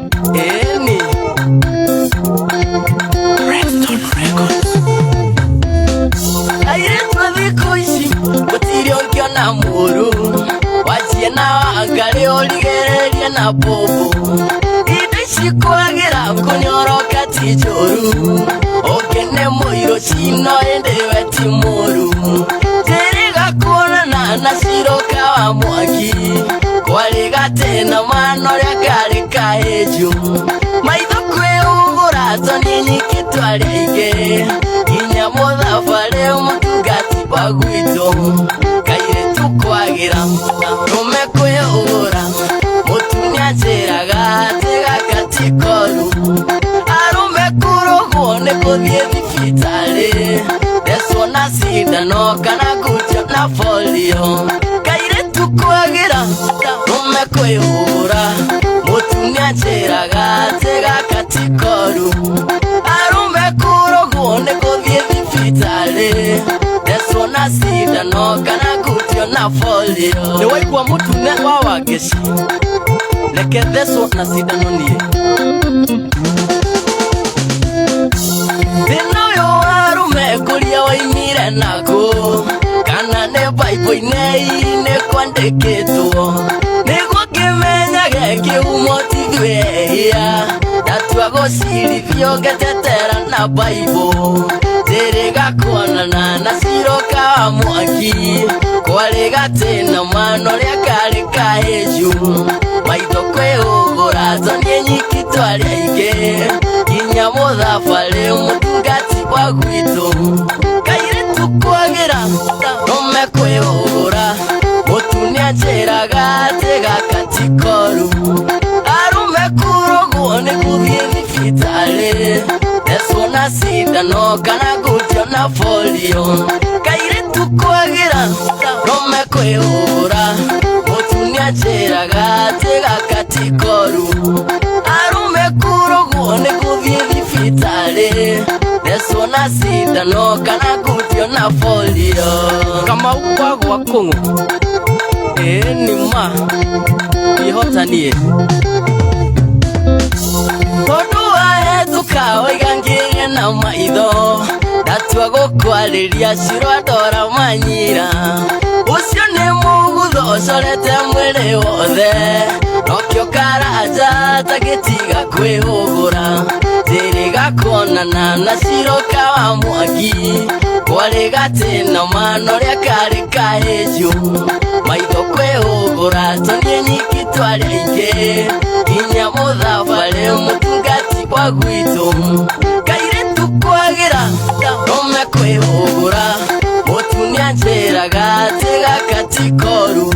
Eni Redstone Records. Airetwa thiko ici gutiri ungiona muru wachie na angari origereria na bobo indi cikwagira kunyoroka tijoru okene moiro chino ende weti muru teriga kuonana na ciroka wa mwaki kwari gatena mano ria kari kaheju maitho kwiugura toni nyikitwari ige inya muthabare mutungati wa gwito kaire tukwagira rume kwiugura mutunia njiraga tiga katikoru arume kuruguo ni kuthie thibitari deswo na sindano kana gutio na folio kaire tukwagira rume kwiugura mutunia njiraga tiga katikoru arume kuruguo ni kuthie thibitari deswo na sindano kana gutio na folio ni waigua mutune wa wageci leke deswo na sindano nie Dino yo arume kuria waimire nako kana ne Bible ne kwandikitwo niguo kimenyage kiumo tithweia natwa gocirithio ngetetera na Bible teriga kuonana na ciroka wa mwaki kwari gatena mano ria kari kaheju maitho kwiugura toni nyikitwari aige inya muthabare mutungati wa gwito kaire tukwagira rume kwiugura mutunia njiraga tiga katikoru arume kuruguo ni kuthie thibitari deswo na sindano kana gutio na folio kaire tukwagira rume kwiugura mutunia njiraga tiga katikoru arume kuruguo ni kuthie thibitari deswo na sindano kana gutio na folio kama ukwagwa kungu ni ma ihotanie Todua etuka oigangirie na maitho Datua gukwariria ciro adora manyira Ucio ni mugutho ucorete mwiri wothe Nokio karaja tagitiga kwihugura Tiriga kuonana na ciroka wa mwaki Kwari gatena mano ria kari kaheju Maitho kwihugura toni nyikitwari aige inya muthabare mutungati wa gwito kaire tukwagira rume kwihugura mutunia njiraga tiga katikoru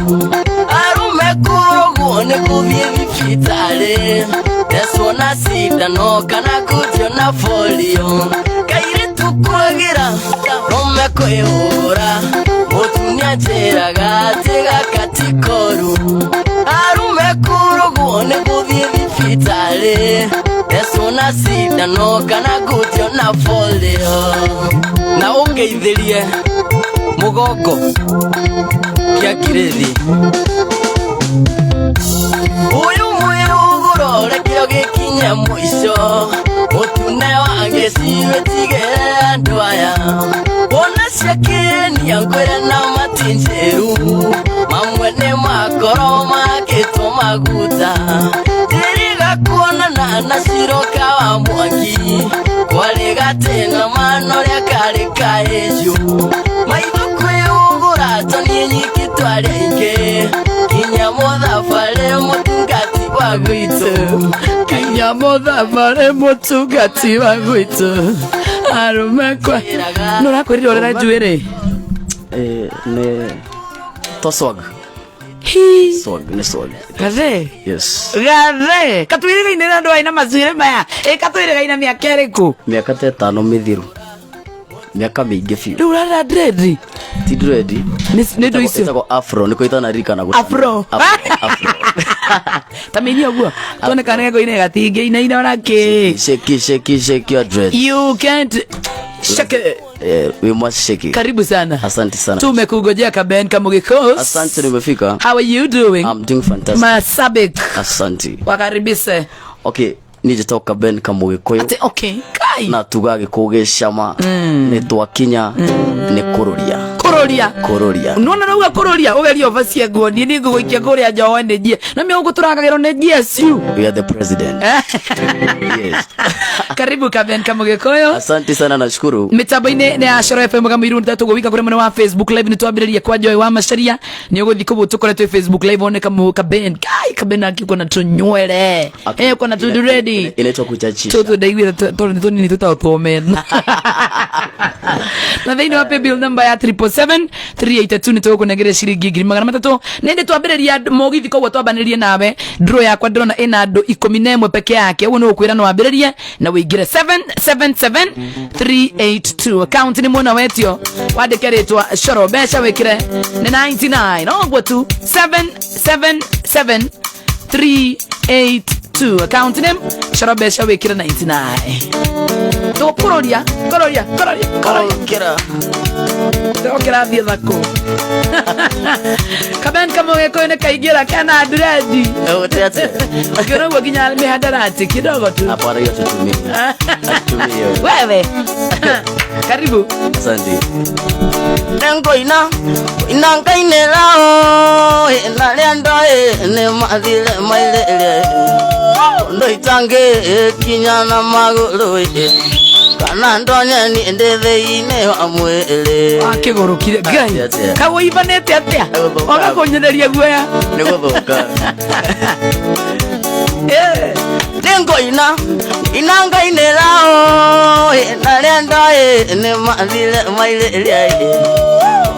arume kuruguo ni kuthie thibitari deswo na sindano kana gutio na folio kaire tukwagira rume kwihugura mutunia njiraga tiga katikoru arume kuruguo ni kuthie thibitari deswo na sindano kana gutio na folio na ungeithirie mugongo kia kirethi uyu mwihuguro rekio gikinye mwisho mutune wange ciwe tigere andu aya wona ciakirenia ngwire na matinjeru mamwe ni makoro makitwo maguta tiriga kuonana na ciroka wa mwaki kwari gatena mano ria kari kaheju maitho kwiugura toni nyikitwari aige kinya muthabare mutungati wa gwito kinya muthabare mutungati wa gwito arume kwa nurakwirira urera njuiri ne toswag hi swag ne swag Gathe yes gathe katwirigaine na andu aina macuire maya katwirigaine miaka iriku miaka 5 mithiru miaka mingi fiu riu rara dread ti dread ni ndo icio itago afro niko itana rika na afro tamini oguo tone kana go ine gatinge ina ona ki shake your dread you can't shake we must shake it. Karibu sana. Asante sana. Tumekungojea Kaben Kamugikos. Asante nimefika. How are you doing? I'm doing fantastic. Masabik. Asante. Wakaribise. Okay, nije toka Ben Kamugikoyo. Ate okay. Kai. Na tugage kugeshama. Ni twakinya ni kururia. Kururia. Unaona na uga kururia ugerio vasia goni ni nguikia kuria njowe nejie. Na mimi uguturangagiro nejie siu. We are the president. Yes. Karibu Ben Kamugikoyo. Asante sana nashukuru. Mitambo-ini ni ya Shoro FM Gamiru ndatu gwika kuri mwena wa Facebook live ni twambiririe kwa Joy wa Macharia ni uguthi kubu tukoretwe Facebook live one Ben Ben akiko na tunywele kuna tudu ready inaitwa kuchachi tutu daigwira toni ni tutauthomen na thini wa bill number ya 777-382 ni tukunegere ciringi 300 nende twambiriria mugithi koguo twambanirie nawe draw yakwa ndrona ina andu 11 peke yake uguo ni ukwira no wambiririe na wingire 777-382 account ni mwona wetio wandike ritwa Shoro Besha wikire ni 99 ogwo tu 777-382 account name Shoro Besha wikire 99 to kororia kira thie thako Ben Kamugikoyo ni kaigira kana dread ukira gwo ginya mihadarati kidogo tu hapa hiyo tutumia wewe karibu asante Nengo ina ngaine lao na lendo ne madile mailele ndo itange kinyana maguru kana ndonye ni ndetheine wa mwele akigurukire gai kawo ibanete atia oga konyereria guoya ni guthuka Nengo ina ngaine lao na lendo ne madile mailele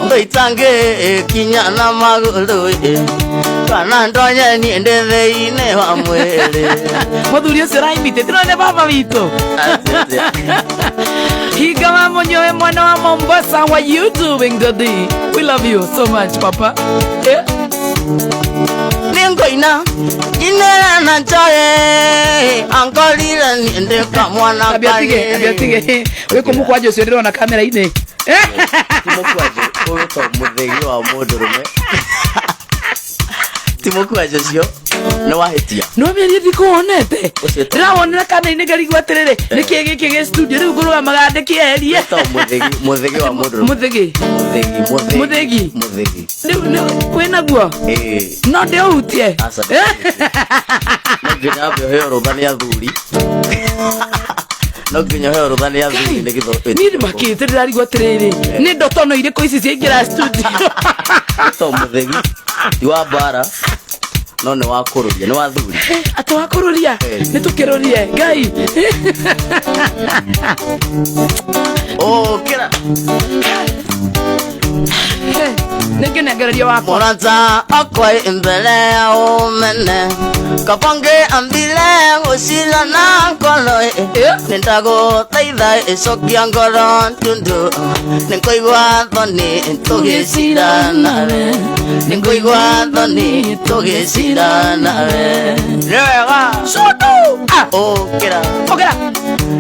ndo itange kinyana maguru kana ndonye ni ndetheine wa mwele muthuri ucio raimite tirone baba wito higa wa monyoe mwana wa Mombasa. How are you doing today? We love you so much papa. Nengo ina na joy angolira niende kamwana abiatige weko mukwaje ucio ndirona kamera ine timukwaje uto muthegi wa mundurume timukwaje cio no wahetia no meri ndikuonete ndiraonera kana ine ngarigwa atiriri niki giki ge studio riu ngurwa magande kierie muthegi wa mundurume muthegi wena guo no ndio utie nginya hapo heo rodhani athuri no nginya heo rodhani athuri ni githo ni makite ndirarigwa atiriri ni ndotono iriko ici ciingira studio to muthegi ti wa bara no ne wa kururia ni wa thuri atwa kururia ni tukirorie ngai kira nengenegereria wako Morata akwai imbele umene kapange ambile usila na nkolo Nintago taida isokia ngoro tundu Ninkoigwa thoni tugisira nawe Ninkoigwa thoni tugisira nawe Rewega soto kira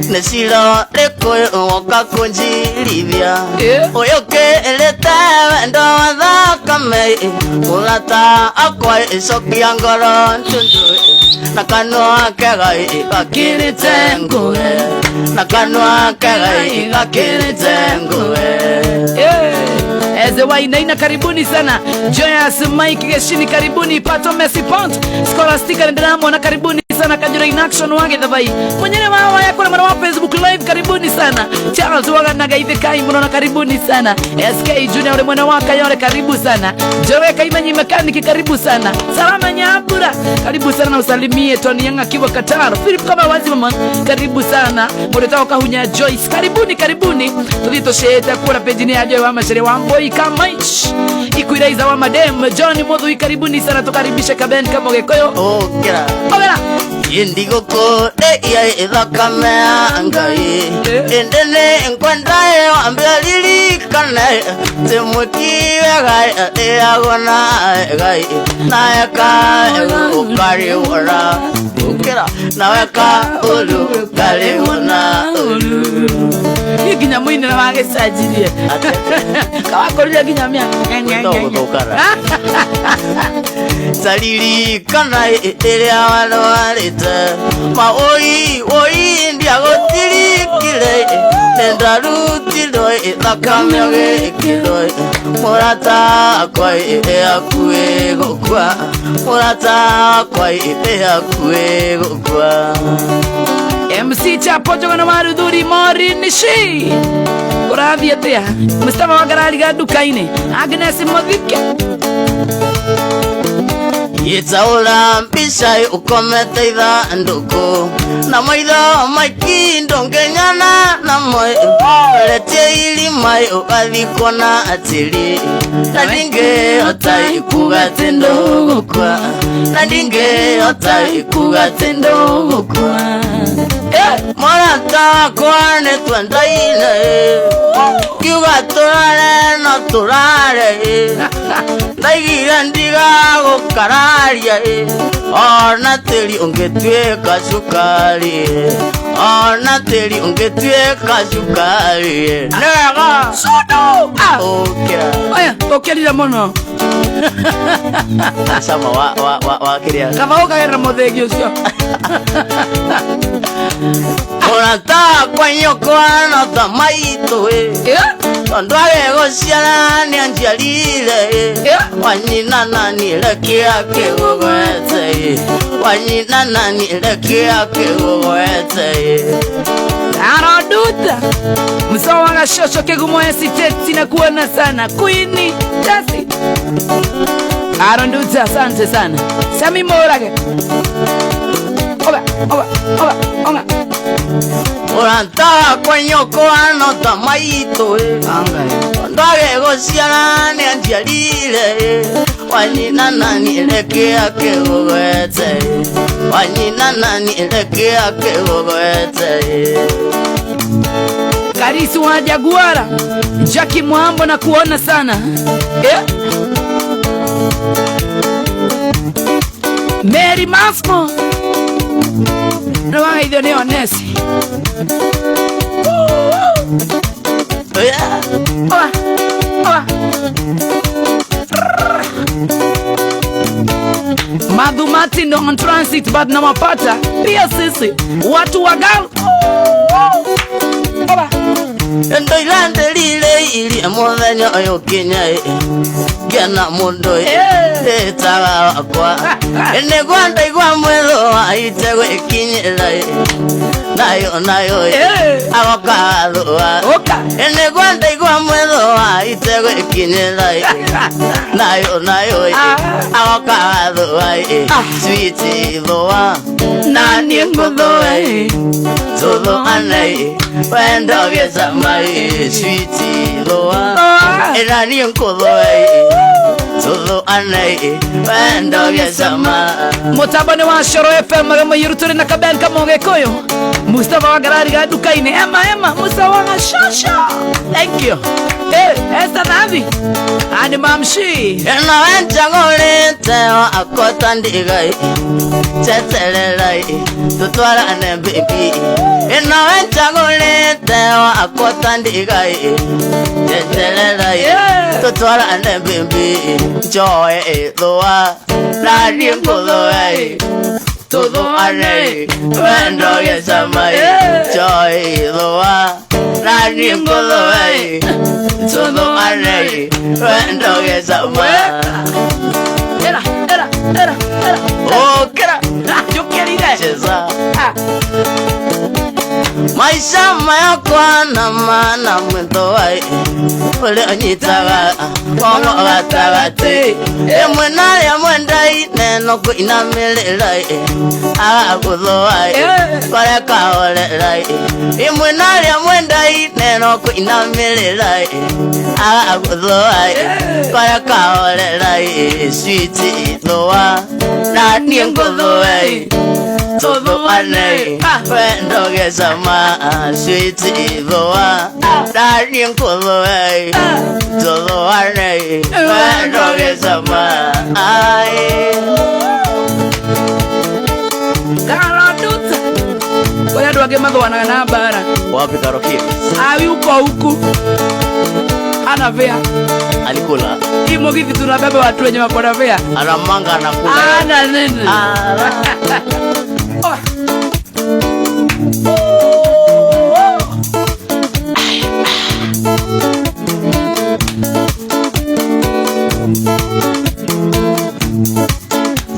Nesilo reko waka kunjirithia Oyoke elete wendo thakame Urata akwa icokia ngoro tundu Na kanua kegai gakirite nguhe Na kanua kegai gakirite nguhe Eze wainaina karibuni sana Joyous Mike Geshini karibuni Pato Messi Pont Scholastica Ndramo na karibuni sana Kajura in action wage thabai Mwenyene mawa yako na mwana wa Facebook live karibuni sana Charles waga nagaithi kai mwana karibuni sana SK Junior ule mwana waka yore karibu sana Jowe Kaimanyi mekaniki karibu sana Salama Nyabura karibu sana na usalimie Tony Yanga kiwa Qatar Philip kama wazi mama karibu sana Mwetao kahunya Joyce karibuni Tudito sheta kura pejini ya Joy wa Macharia wa Mboi Kamaish Ikuiraiza wa Madem Johnny Modhui karibuni sana tukaribisha Ben Kamugikoyo kira Ogera Indigo ko de ya thakame ngai endene nkwendae ambalili kana temukiwe gai agona gai naeka ukari ora ukira naweka ulu karibu na ulu ginya mwini na wagecajirie kawakorire ginya mia saririkana iria warwarite maoi ndiagotirikire nendarutirwe thakame gĩkĩrwe mũrata wakwa hakuhĩ gũkua mũrata wakwa hakuhĩ gũkua MC Chapo jogana marudhuri morinishi kurathiĩ atĩa Mustafa wagarariga nduka-inĩ Agnes Muthike Yetaura mbica ukomete ithandũkũ na maitho maiki ndũngĩnyana namwe retie irima ũgathikwo na atĩri na ndingĩhota kuuga atĩ ndũgũkua na ndingĩhota kuuga atĩ ndũgũkua mũrata wakwa nĩtwendaine kiuga tũrare no tũrare ndaigire ndigagũkararia ona tĩri ũngĩtuĩka cukari ona tĩri ũngĩtuĩka cukari nega ũkĩra oya ũkĩrire mũno sama wa kĩrĩa kaba ũkagerera mũthĩgi ũcio mũrata wakwa nyũkwa no ta maitũ tondũ agegũciara nĩanjiarire wanyina nanire kĩrĩa kĩgũgwete wanyina nanire kĩrĩa kĩgũgwete Aroduta msawa gashosho kegumo esiteti na kuona sana Queenie Jasi Aroduta asante sana Sami Morage Oga Uranta wakwa nyũkwa no ta maitũ ndagegũciara nĩanjiarire wanyina nanire kĩrĩa kĩgũgwete wanyina nanire kĩrĩa kĩgũgwete Karisi wa Jaguara Jackie Mwambo na kuona sana Mary Masmo Rwa hidho ni Onesi Madhumati ndo on transit but na mapata pia sisi watu wa gal ndo ilandelire iria mũthenya ũyũ kinya ngena mũndũ ĩtaga wakwa nĩguo ndaigua mwĩrũ waite gwĩkinyĩra nayo agoka thũa nĩguo ndaigua mwĩrũ waite gwĩkinyĩra nayo agoka thũa switi thũa na niĩ ngũthũa tũthũanai wendo gĩcamai switi thũa ĩna niĩ ngũthũa tũthũanai wendo gĩcama Mutabani wa Shoro FM magamo yuruturi na kabel kama Gĩkũyũ Mustafa wagarari ga duka-inĩ Emma Musa wa gashosho thank you Esther Navi and Mamshi ĩno wenjagũrĩte wakota ndigai tetererai tũtwarane baby ĩno wenjagũrĩte wakota ndigai tetererai tũtwarane baby joy thũa na niĩ ngũthũa tũthũane wendo gĩcama joy thũa na niĩ ngũthũa tũthũane wendo gĩcama Era ũkĩra Jũkĩrire cheza maisha mayakwa na mana mwendowai ule onyitaga kongo gatagatĩ ĩmwe na rĩa mwendai neno kwĩnamĩrĩrai agagũthũai koreka horerai ĩmwe na rĩa mwendai neno kwĩnamĩrĩrai agagũthũai koreka horerai switi thũa na niĩ ngũthũai tũthũanai wendo gĩcama switi thũa na niĩ ngũthũai tũthũanai wendo gĩcama wage mathwana na bara wapi Karokia awi uko huku ana vea alikula imo kitu tunabeba watu wenye makona vea anamanga anakula ana nini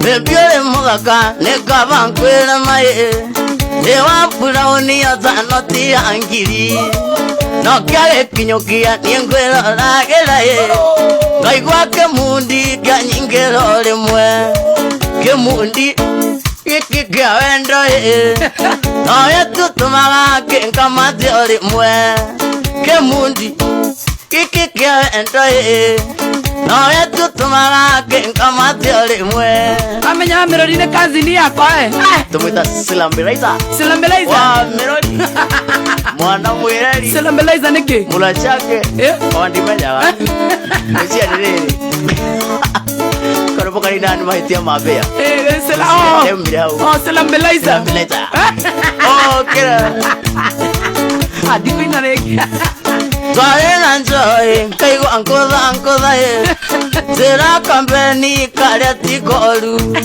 Bebiole mugaka nekaba nkwela maye ewa pulaoni ya zanoti angiri no kyale kinyokia niengwela lagela ye ngaigwa ke mundi kanyingelo lemwe ke mundi ikike wendo ye no yetutumaga ke nkamati olimwe ke mundi ikike wendo ye no yetutumaga ke nkamati olimwe amenya Melody ne kazi ni yako tumita Silambelaiza Silambelaiza Melody mwana mwirari Silambelaiza niki mula chake wandimenyaga isi adiriri koropoka ni nani mahitia mabea Silambelaiza kira adiko inareki Twaena njoy kaigo ankoda ye Zera kampeni kare tikolu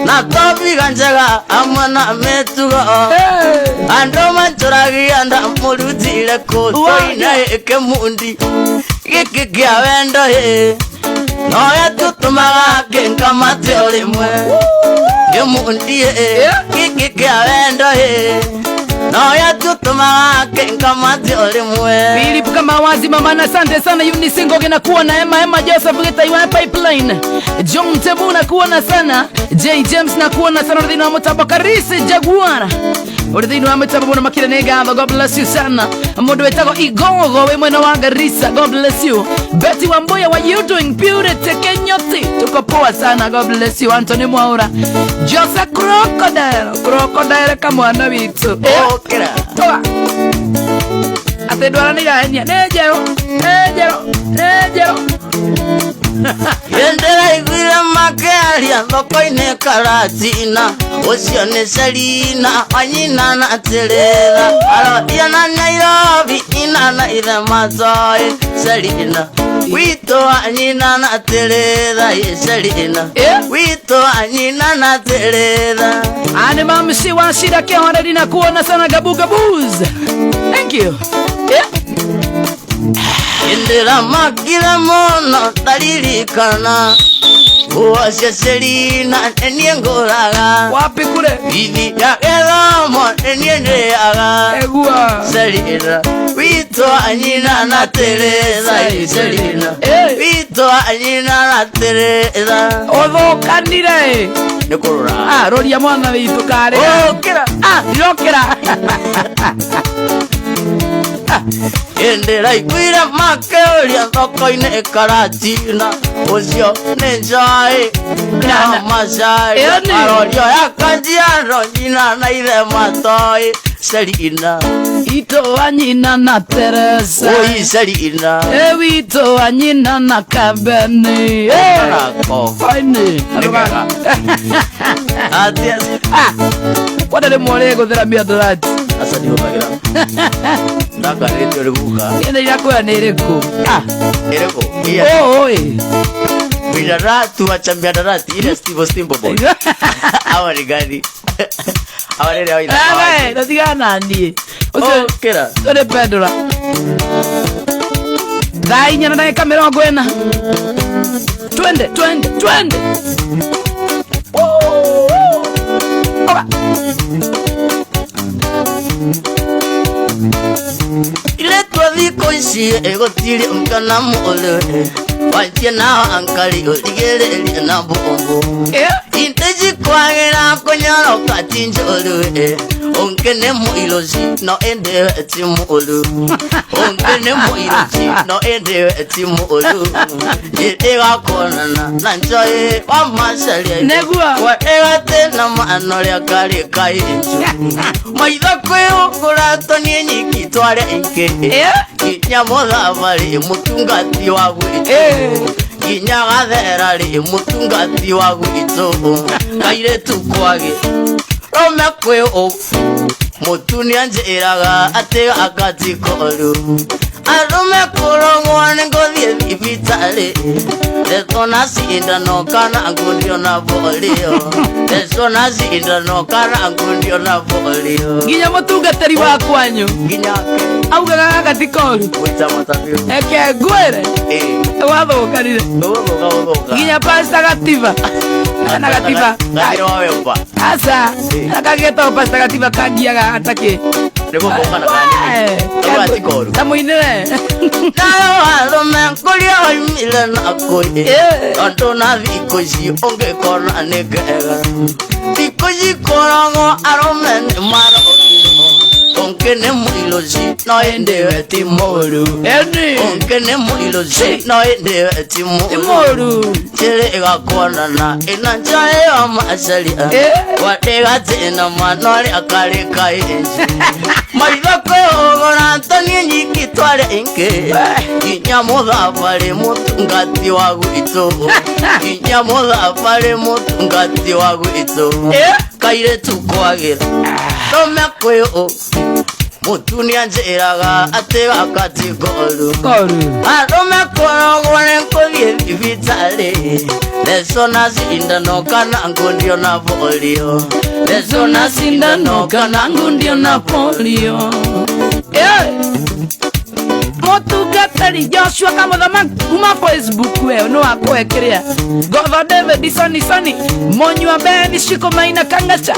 na topi ganjaga amana metugo ando manchoragi anda mulutile ko toina eke mundi kikikya wendo ye no yetutumaga kenkamate olimwe ye mundi ye kikikya wendo ye no yetutumaga kenkamate olimwe Philip kama wazi mama na asante sana Unisingo gena kuona Emma Joseph geta iwa pipeline John Tebu na kuona sana J James na kuona sana Rodino wa Mutabakarisi Jaguar Rodino wa Mutababu makile nega God bless you sana Modo wetako Igogo we mwena wa Garissa God bless you Betty Wamboya what you doing Purity Kenyoti tuko poa sana God bless you Anthony Mwaura Jose Crocodile kama wana witu kira toa ate dwara ni gania nejero Yendera igwira makearia thoko-inĩ karatina ũcio nĩ Selina wanyina na terera aroria na Nairobi ina na ithe matoi Selina wito wanyina na terera ye Selina wito wanyina na terera ane mamsi wa shida ke hona na kuona sana gabuz thank you Yendera makira mono dalirikana uwasya Selina eniengoraga wapi kule bibi ya elamo eniendeaga egua Selina wito anyina na Teresa Selina wito anyina na Teresa odho kanire nikurura roria mwana witu kare okera rokera Yendera ikwira makeoria thoko-inĩ karatina ũcio nĩ Njai na Masai arorio ya Kajiado nyina na ithe matoi Selina ito anyina na Teresa oi Selina wito anyina na Kabeni fine Adias wadale mwalego thera miadrat asa ni ubagira ndaka redio ribuka ene yako ya nereko ereko oi Midaratu achambia darati ile Steve Boy hawa ni gani hawa ni hawa ina natigana ndiye kira ore pedra dai nyana na kamera gwena twende ile twaviko ici egotiri mkana mole wajia na ankali oligere na bombo inteji kwagira konyoroka tinjolu onkene muiloji no ende timulu onkene muiloji no ende timulu ega konana na njoye wa masharia negua wa ega tena manoria kali kai maitha kweo kurato ni nyiki tware inke kinya mothabari mutungati wa gwito kinya gatherari mutungati wa gwito kaire tukwage rome kweo Mutuni anjiraga ate akatikoru arume kurongwane ngothie thibitari Desona sindano kana angundio na polio Desona sindano kana angundio na polio Nginya mutungatari wa kwanyu Nginya augaga akatikoru Wita matabiu eke gwere wathukanire nginya pasta gativa na gativa Ngani wawe mba asa akageto pasta gativa kagiaga atake Nebo boka na kani Kwa tikoru tamuinire Nayo arume kulia oimile na koi Anto na vikoji onge kona negega Vikoji korango arume ni mara Onke ne muiloji no endewe timoru Onke ne muiloji no endewe timoru Chere ega kona na inanjae wa maasalia Watega tena manori akare kai enji Maidako ogona Antoni njiki twale inke Inya moda pale mutungati wagu ito Inya moda pale mutungati wagu ito Kaire tukwagira Tome kweo Mutuni anjiraga ate akatikoru Arome korongwane nkolie vivitale Desona sindano kana angundio na polio Desona sindano kana angundio na polio Mutungatari Joshua Kamuthama kuma Facebook we no akwekerea Gotho David Soni Monywa Ben Shiko Maina Kangacha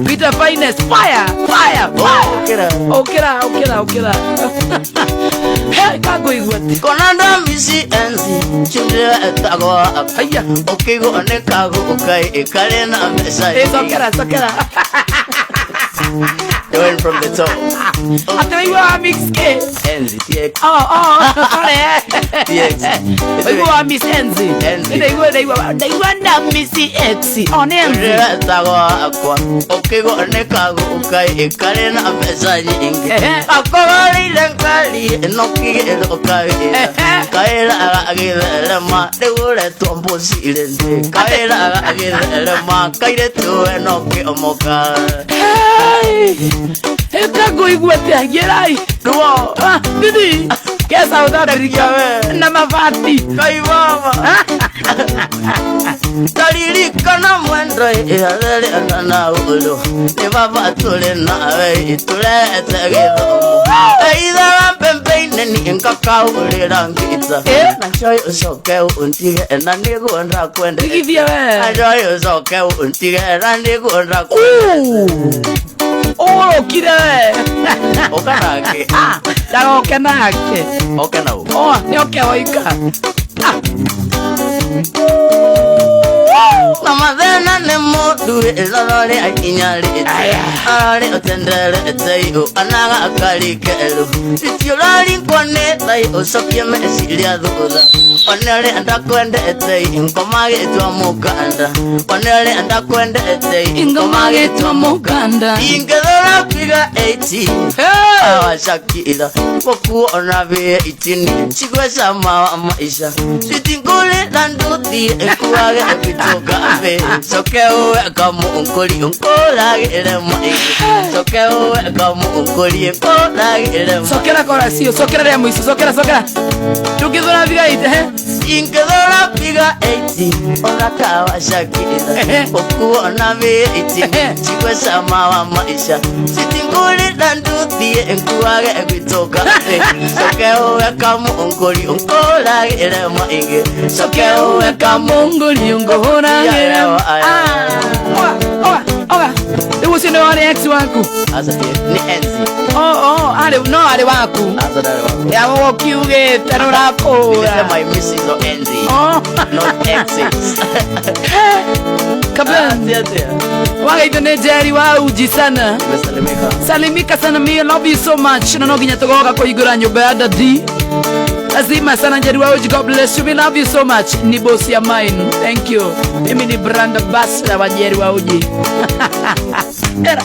Peter Finest fire okera Hey kago igwati Konanda misi enzi Chundre etago Aya Okigo anekago ukai Ekale na mesa Sokera They went from the top Ataiwa mix K Enzi TX sorry TX Iwa mix Enzi Iwa na misi X On Enzi etago akwa Okigo anekago ukai Ekale na mesa nyingi Akogari lenkali Enoki elokai Kaila aga agilema Deure tuambosi ilende Kaila aga agilema Kaile tu enoki omoka Kago igwate agerai Duo Didi Kesa Africa na mavati Kai mama Dalili kana mwendo Ihalele na ulo Ni baba tule na we Itule etegido Eidha pempeine ni nkaka ule rangita Na shoy usoke untige Na nigu ondra kwende Nikithia we Na shoy usoke untige Na nigu ondra kwende kire Okanake Dago kenake Okanau ni okeoika Namadena ne modu elorore akinyali Ari otendere etayo anaga akali kelu Tiolari kone tayo sokye mesilia duda Wanere anda kwende etayo inkomage etwa muganda Wanere anda kwende etayo Inkomage etwa muganda Ingedora piga 80 Awashakila Poku onabe itini Chigwe sama maisha Sitingule landuti ekuwage epitoka Soke uwe kamu unkoli unkolage elema Soke uwe kamu unkoli unkolage elema Sokera korasio, sokera rea muiso, sokera Tukidura viga ite, Ingedora piga 80 Ona kawa shakila Poku onabe itini Chigwe sama wa maisha Sitingule landuti ekuwage epitoka Soke uwe kamu unkoli unkolage elema Soke uwe kamu unkoli unkolage elema Oga Usi ndo wale ex wangu Asa ni enzi ale waku Asa dare wako Ya wakiuge terorako Nilisema imisi so enzi Not exes Kabla Waga ito ne Jerry wa uji sana Salimika sana me love you so much Nanoginya togoga kwa igura nyoba ya dadi Lazima sana Jerry wa uji God bless you we love you so much Ni boss ya mine Thank you Mimi ni brand ambassador wa Jerry wa uji Era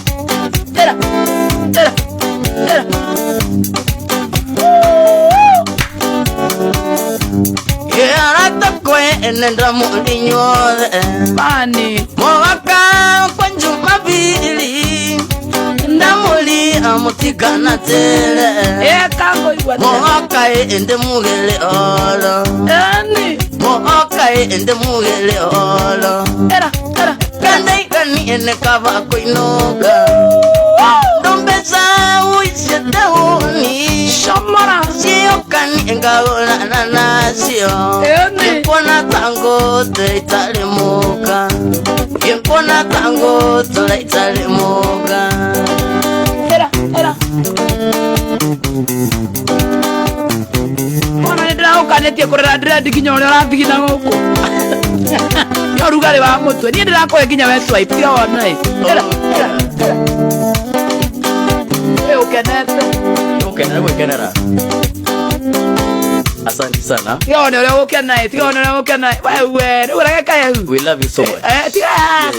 Yarata kwe enenda mulinyo Bani Mwaka kwa njumabili Ndamu na mutikana tele kango igwa moka ende mugele olo ani moka ende mugele olo era kandai kani ene kava koinoga dombesa uisetauni shamara sio kani engaona nanasio impona tango teitalemuka impona tango teitalemuka era ona ndira ukanetie kurera ndira dikinyo ora rathigina guku yo rugari wa mutwe ni ndira koe kinya wetu aipiga ona era ukenera gwekenera asante sana yone ule ukenae tione ule ukenae wewe urageka yau we love you so much tiga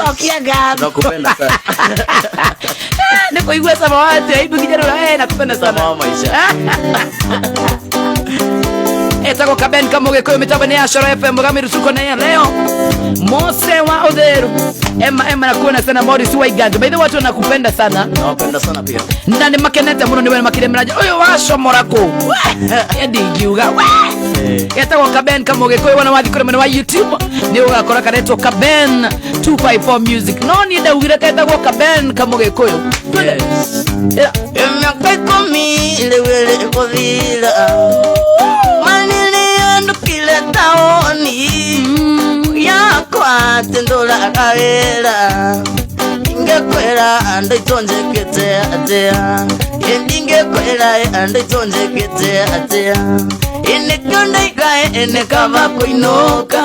tokia gato nakupenda sana niko igwe sama watu aibu kijana nakupenda sana mama maisha etako Kaben Kamoge koyo mitambo ni Ashara FM Mugamiru suko na ya leo Mose wa Odheru Emma nakuona sana Morris wa Igando by the way watu wanakupenda sana nawapenda sana pia ndani makenete muno niwe makire mraja oyo washo morako edi giuga etako Kaben Kamoge koyo wana wathi kure wa YouTube ni ugakora karetwo Kaben 254 music no ni ndaugira kaetako Kaben Kamoge koyo yes emyaka 10 lewele kovila kile taoni yakwa tendola kaela ingekwera anditonje kete atea ingekwera anditonje kete atea inekonde gae enekava kuinoka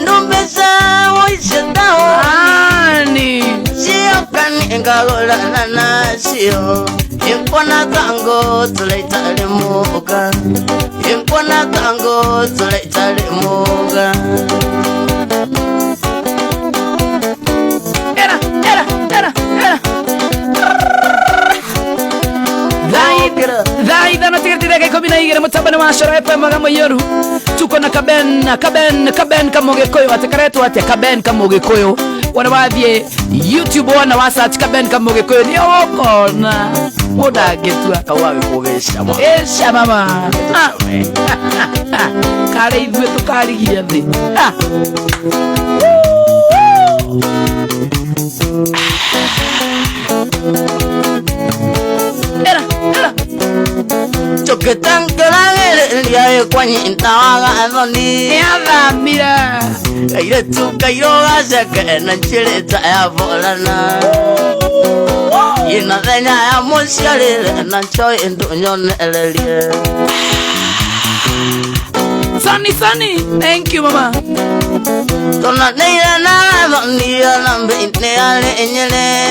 ndombesa woisetaoni sio kani engagola nanasio impona tango tuleitalemuka impona tango tuleitalemuka era Zaida na tigirtire ke komina igere mutabane wa Ashara FM magamo yoru tuko na Kaben Kamoge koyo atakareto ate Kaben Kamoge koyo wana bathie YouTube wana wa search Kaben Kamoge koyo ni okona muda getua kawawe kugesha mama esha mama kare idwe tukarigia thi era choketangere ya kwani ntawaga athoni ya mira ile tukairoga seke na chileta ya volana ina thenya ya musiarire na choi ndonyonelerie Sunny thank you mama tona neira na athoni na mbine ale enyele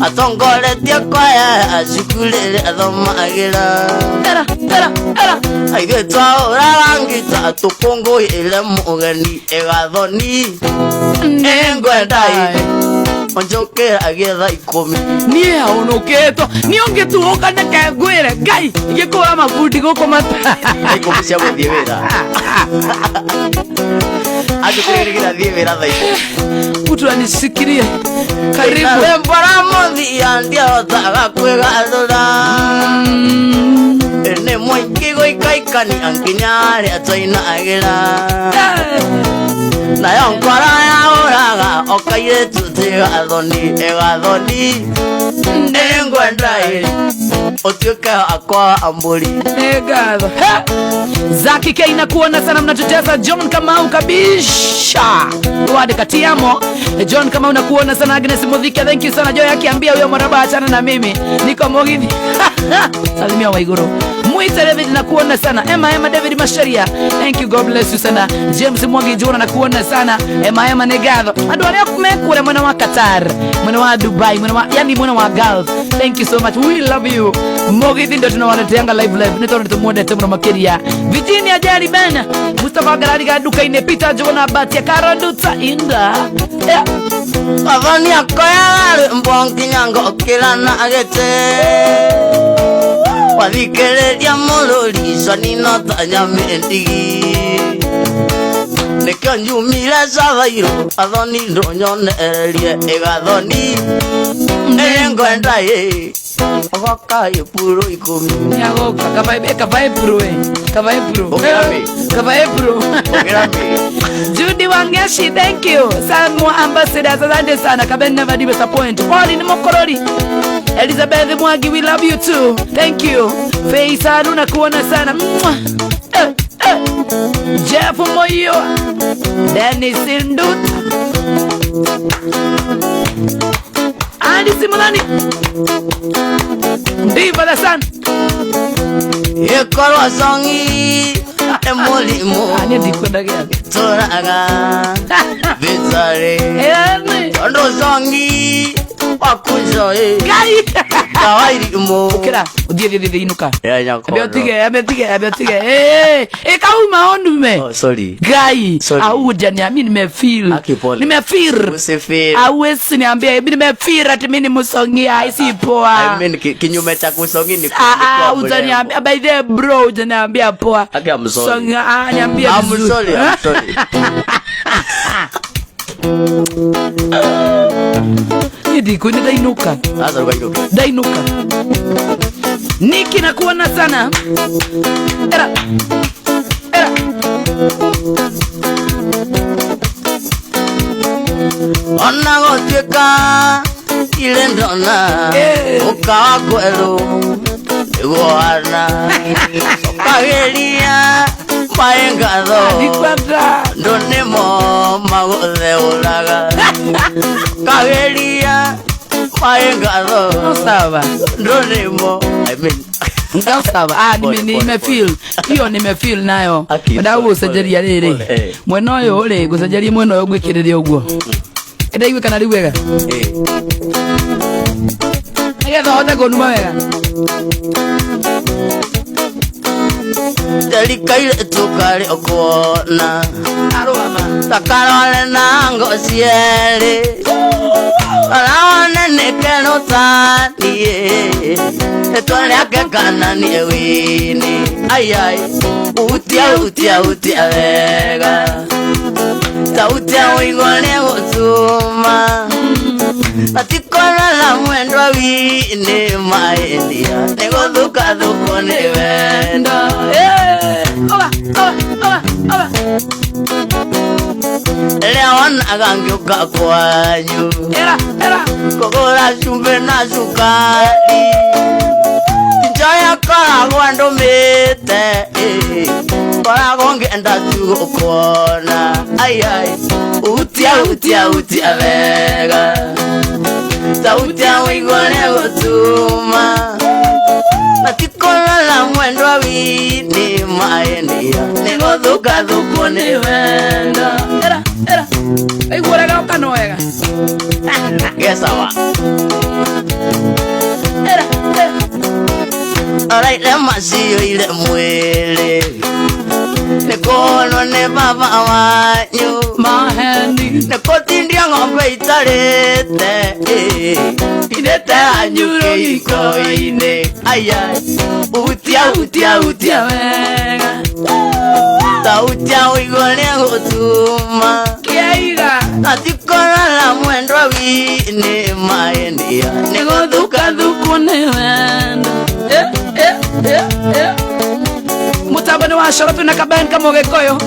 atongole tia kwaya asikulele athomagira era aige twaura wangita tukongo ile mugeni egathoni engwendai onjoke agetha 10 nie unuketo ni ongetuoka na kagwire ngai igikora mabundi goko mata aikomisia guthie wira agitirira thie wira thaipo utu anisikirie karibu mbara mothi andia taga kwegathura ene moiki goikaikani anginyare ataina agira na yonkora ya oraga okaire tutiga egathoni engwendai otioka akwa amburi negatho Zaki K nakuona sana mnatutesa John Kamau kabisha wade katiamo John Kamau nakuona sana Agnes Muthika thank you sana Joy akiambia huyo maraba achana na mimi niko Mogithi salimia Waiguru Mwita David nakuona sana Emma David Masharia thank you God bless you sana James Mwangi Jona nakuona sana Emma Negatho adu wale kumekure mwana wa Qatar mwana wa Dubai mwana wa Gulf thank you so much we love you Mogithi ndio tunawaleteanga live nitono tumuone temu makiria Virginia Jari bana Mustafa Garadi gaduka ine Peter Jona Batia Karanduta inda Avani akoya mbongi nyango kilana agete Wadikeleria muluri sanino tanyamendigi Nekyo njumira savairo Athoni ndonyonererie egathoni kwenda ye ogoka ipuro ikumi nyagoka kavae pro Ongera Judy Wangeshi, thank you. Samu ambassadors, asante sana. Kaben never disappoint. Pauli ni mokorori. Elizabeth Mwagi, we love you too. Thank you. Faisa Aruna kuona sana. Jeff Moyo, Dennis Induta, Andy Simulani, Diva the Sun. Yekorwa songi emolimo Ani dikwenda gani? toraga bizare ndo songi wakujoe Gai. kawairi mo Kira, udie inuka. ya nyako Abetige. Kauma ondume. Oh, sorry. Gai, Sorry. auja niamini nimefeel. Aki pole. Nimefeel. Usifeel. Awesi niambia hivi nimefeel ati mimi musongia isi poa. I mean kinyume cha kusongi ni Utaniambia by the bro utaniambia poa. Okay, I'm sorry. Songa niambia I'm sorry. Idi kuni dainuka. Sasa ukaitoka. Dainuka. Niki nakuona sana. Era. ona gotweka ile ndona ukawa kwelu iguana okageria maengatho Nikwata. ndonemo magutheulaga kageria maengatho Sawa. ndonemo I mean Sawa. Nimefeel. Hiyo nimefeel nayo. Wadau usajeria riri. Mwena uyu uri gusajeria mwena uyu gwikirire uguo. Ndaiwe kana riwega. Nigetha hote kunuma wega. Delikaile tukari okuona Aroma. takarole na ngosiere araone nekeno tanie etwaliake kana ni ewini ayai utia wega tautia uigone gutuma atikona la mwendwa wini maendia negothuka thuko ni wendo Lea wanaga ngiuka kwanyu Era. kugura cumbi na cukari njoya koragwo ndumite koragwo ngenda tu gukuona ayai utia wega tautia wigone gutuma natikona la mwendwa wini maendia niguthuka thuku ni wendo Era. Aiguaraga ukano wega. gesawa Era. oraire macio ile mwili nikuonwo ni baba wanyu Maheni. nikutindia ng'ombe itarite inete anyuro giko-ini ayai utia wega. tautia uigone gutuma Kiaiga. natikona la mwendwa wini maendia niguthuka Thuku ni wendo. Mutabani wa Sharafu na Kaben kama Gikuyu.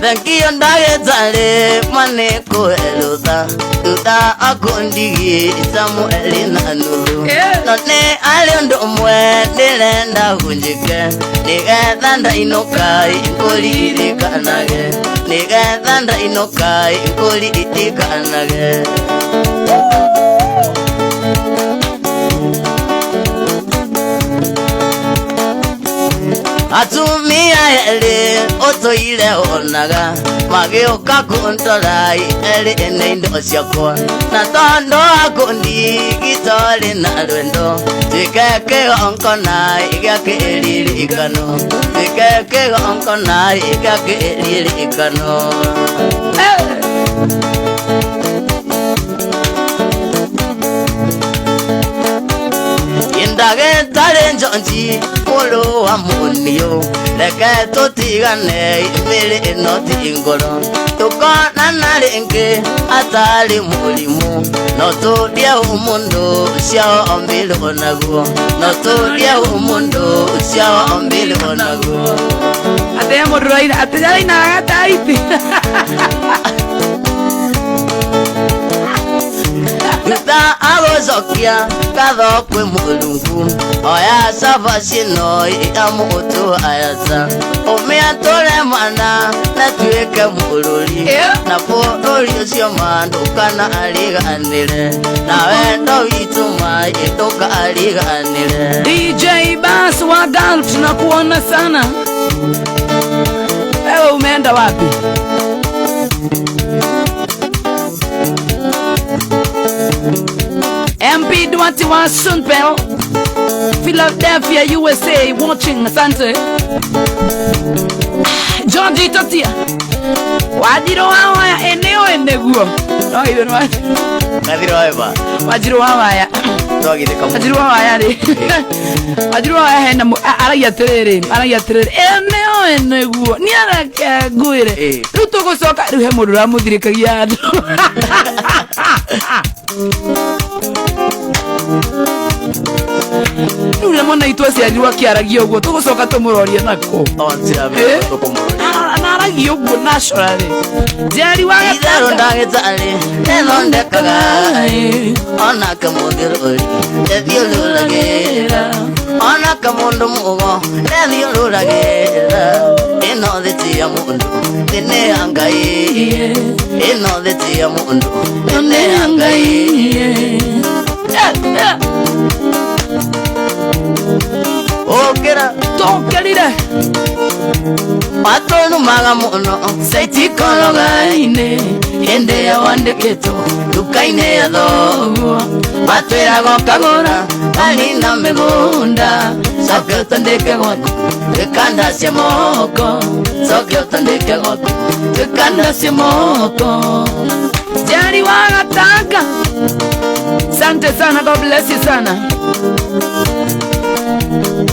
Thank ndagĩtarĩ manĩkũelũtha nda akũndigie Samueli na nuthu no nĩ arĩ ũndũ ũmwe ndĩrenda hunjĩke nĩgetha ndainũka ngũririkanage nĩgetha ndainũka ngũririkanage atumia erĩ ũtũire onaga magĩũka kũndora erĩ nĩ indo ciakwa na tondũ wa kũndigitĩrĩ na rwendo twĩke kĩgongona gĩa kĩririkano twĩke kĩgongona gĩa kĩririkano ndagĩtarĩ njonji olo wa munio leke tutigane imili inoti ingoro tukona nalenge atali mulimu notudia umundu siao ombili onaguo notudia umundu siao ombili onaguo Atea morroira, atea ina ataiti. Nta agozokia kadho kwe mulungu oya savasino iamutu ayata omea tole mana natueke muluri na polori usio mandu kana aliga anile na wendo vituma itoka aliga anile DJ Bass wa Gulf tunakuona sana. Wewe umeenda wapi? MP Duarte wa Sunpel, Philadelphia, USA, watching. Asante. Georgie Totia. Wajiro hawa ya eneo eneguo. No, hiyo ni wapi? Kadiro hapa. Wajiro hawa ya. Twagire kamu. Wajiro hawa ya ri. Wajiro hawa ya hena aragia terere. Eneo eneguo. Ni araka guire. Ruto gosoka ruhe murura muthirikagia andu. Nule mwana itwasi aliwa kiaragio guo tugucoka tumurorie nako. Onzira tukumurori. Anaragio guo naturally. Jari wa idaro ndagitari eno ndekaga ona kamudhirori ethioluragira ona kamundu mugo ethioluragira eno thitia mundu ene angai eno thitia mundu ene angai okera tokerire patonu maga muno saitikologaine ende ya wandeketo dukaine ya thogo matwira gokagura alina migunda soke utandike gwaku tukanda cia moko soke utandike gwaku tukanda cia moko Jari wa Gatanga. Asante sana, God bless you sana.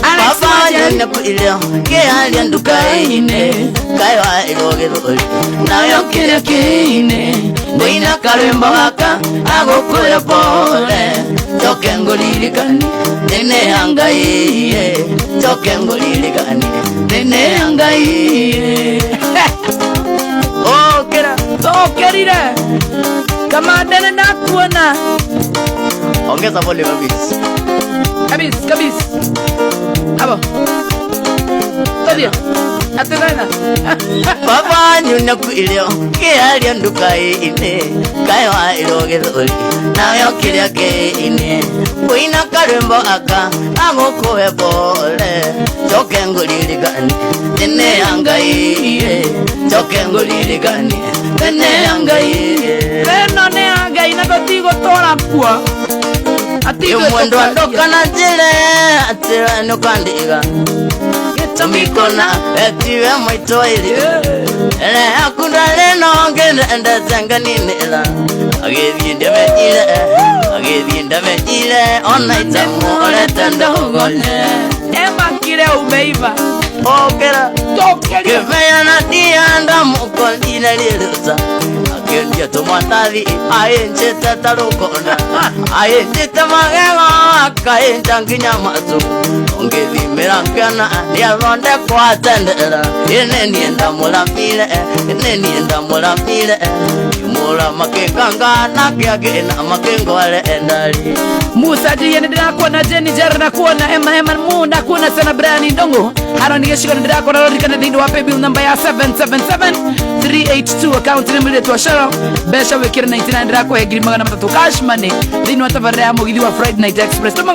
Papa jana kuilio kialia ndukaine kaiwa ilogirori nayo kiria kine ndina karemba waka agokoya pole toke ngolirikani nene angai toke ngolirikani nene angai okera tokerire kama dene nakuona Ongeza volume kabisa. Kabisa. Abo. Todia. Atena. Papa nyuna kuilio kialia ndukaine kaiwa ilogirori nayo kiria kine kuina karembo aka agokoya pole toke ngolirikani nene angai toke ngolirikani nene angai Reno ne angai na gotigo tora pua. Atigo mwendo andokana jile atira no kandiga Getamikona etiwe mwito ili ele akunda leno ngenda zanganina agethinde me ile ona itamu ole tandogone emakire umeiva okera tokeria kevena na dianda mukondina liruza akendia tomatari ayenje tatarukona ayenje tamagego akayenja nginya mazu ongethimira ngana niaronde kwatendera ene nienda mulambire mura makenganga na kiagena makengole endali Musa jiyene ndirakuona Jenny Jerry nakuona Emma Munda kuona sana Brian Ndongo haro nigeshika ndirakuona lorikana thindo wa paybill number ya 777382 account number yetu wa Shell besha wekira 99 ndirakuhe ngiri magana matatu cash money thindo wa tabarira ya mugithi wa Friday Night Express tuma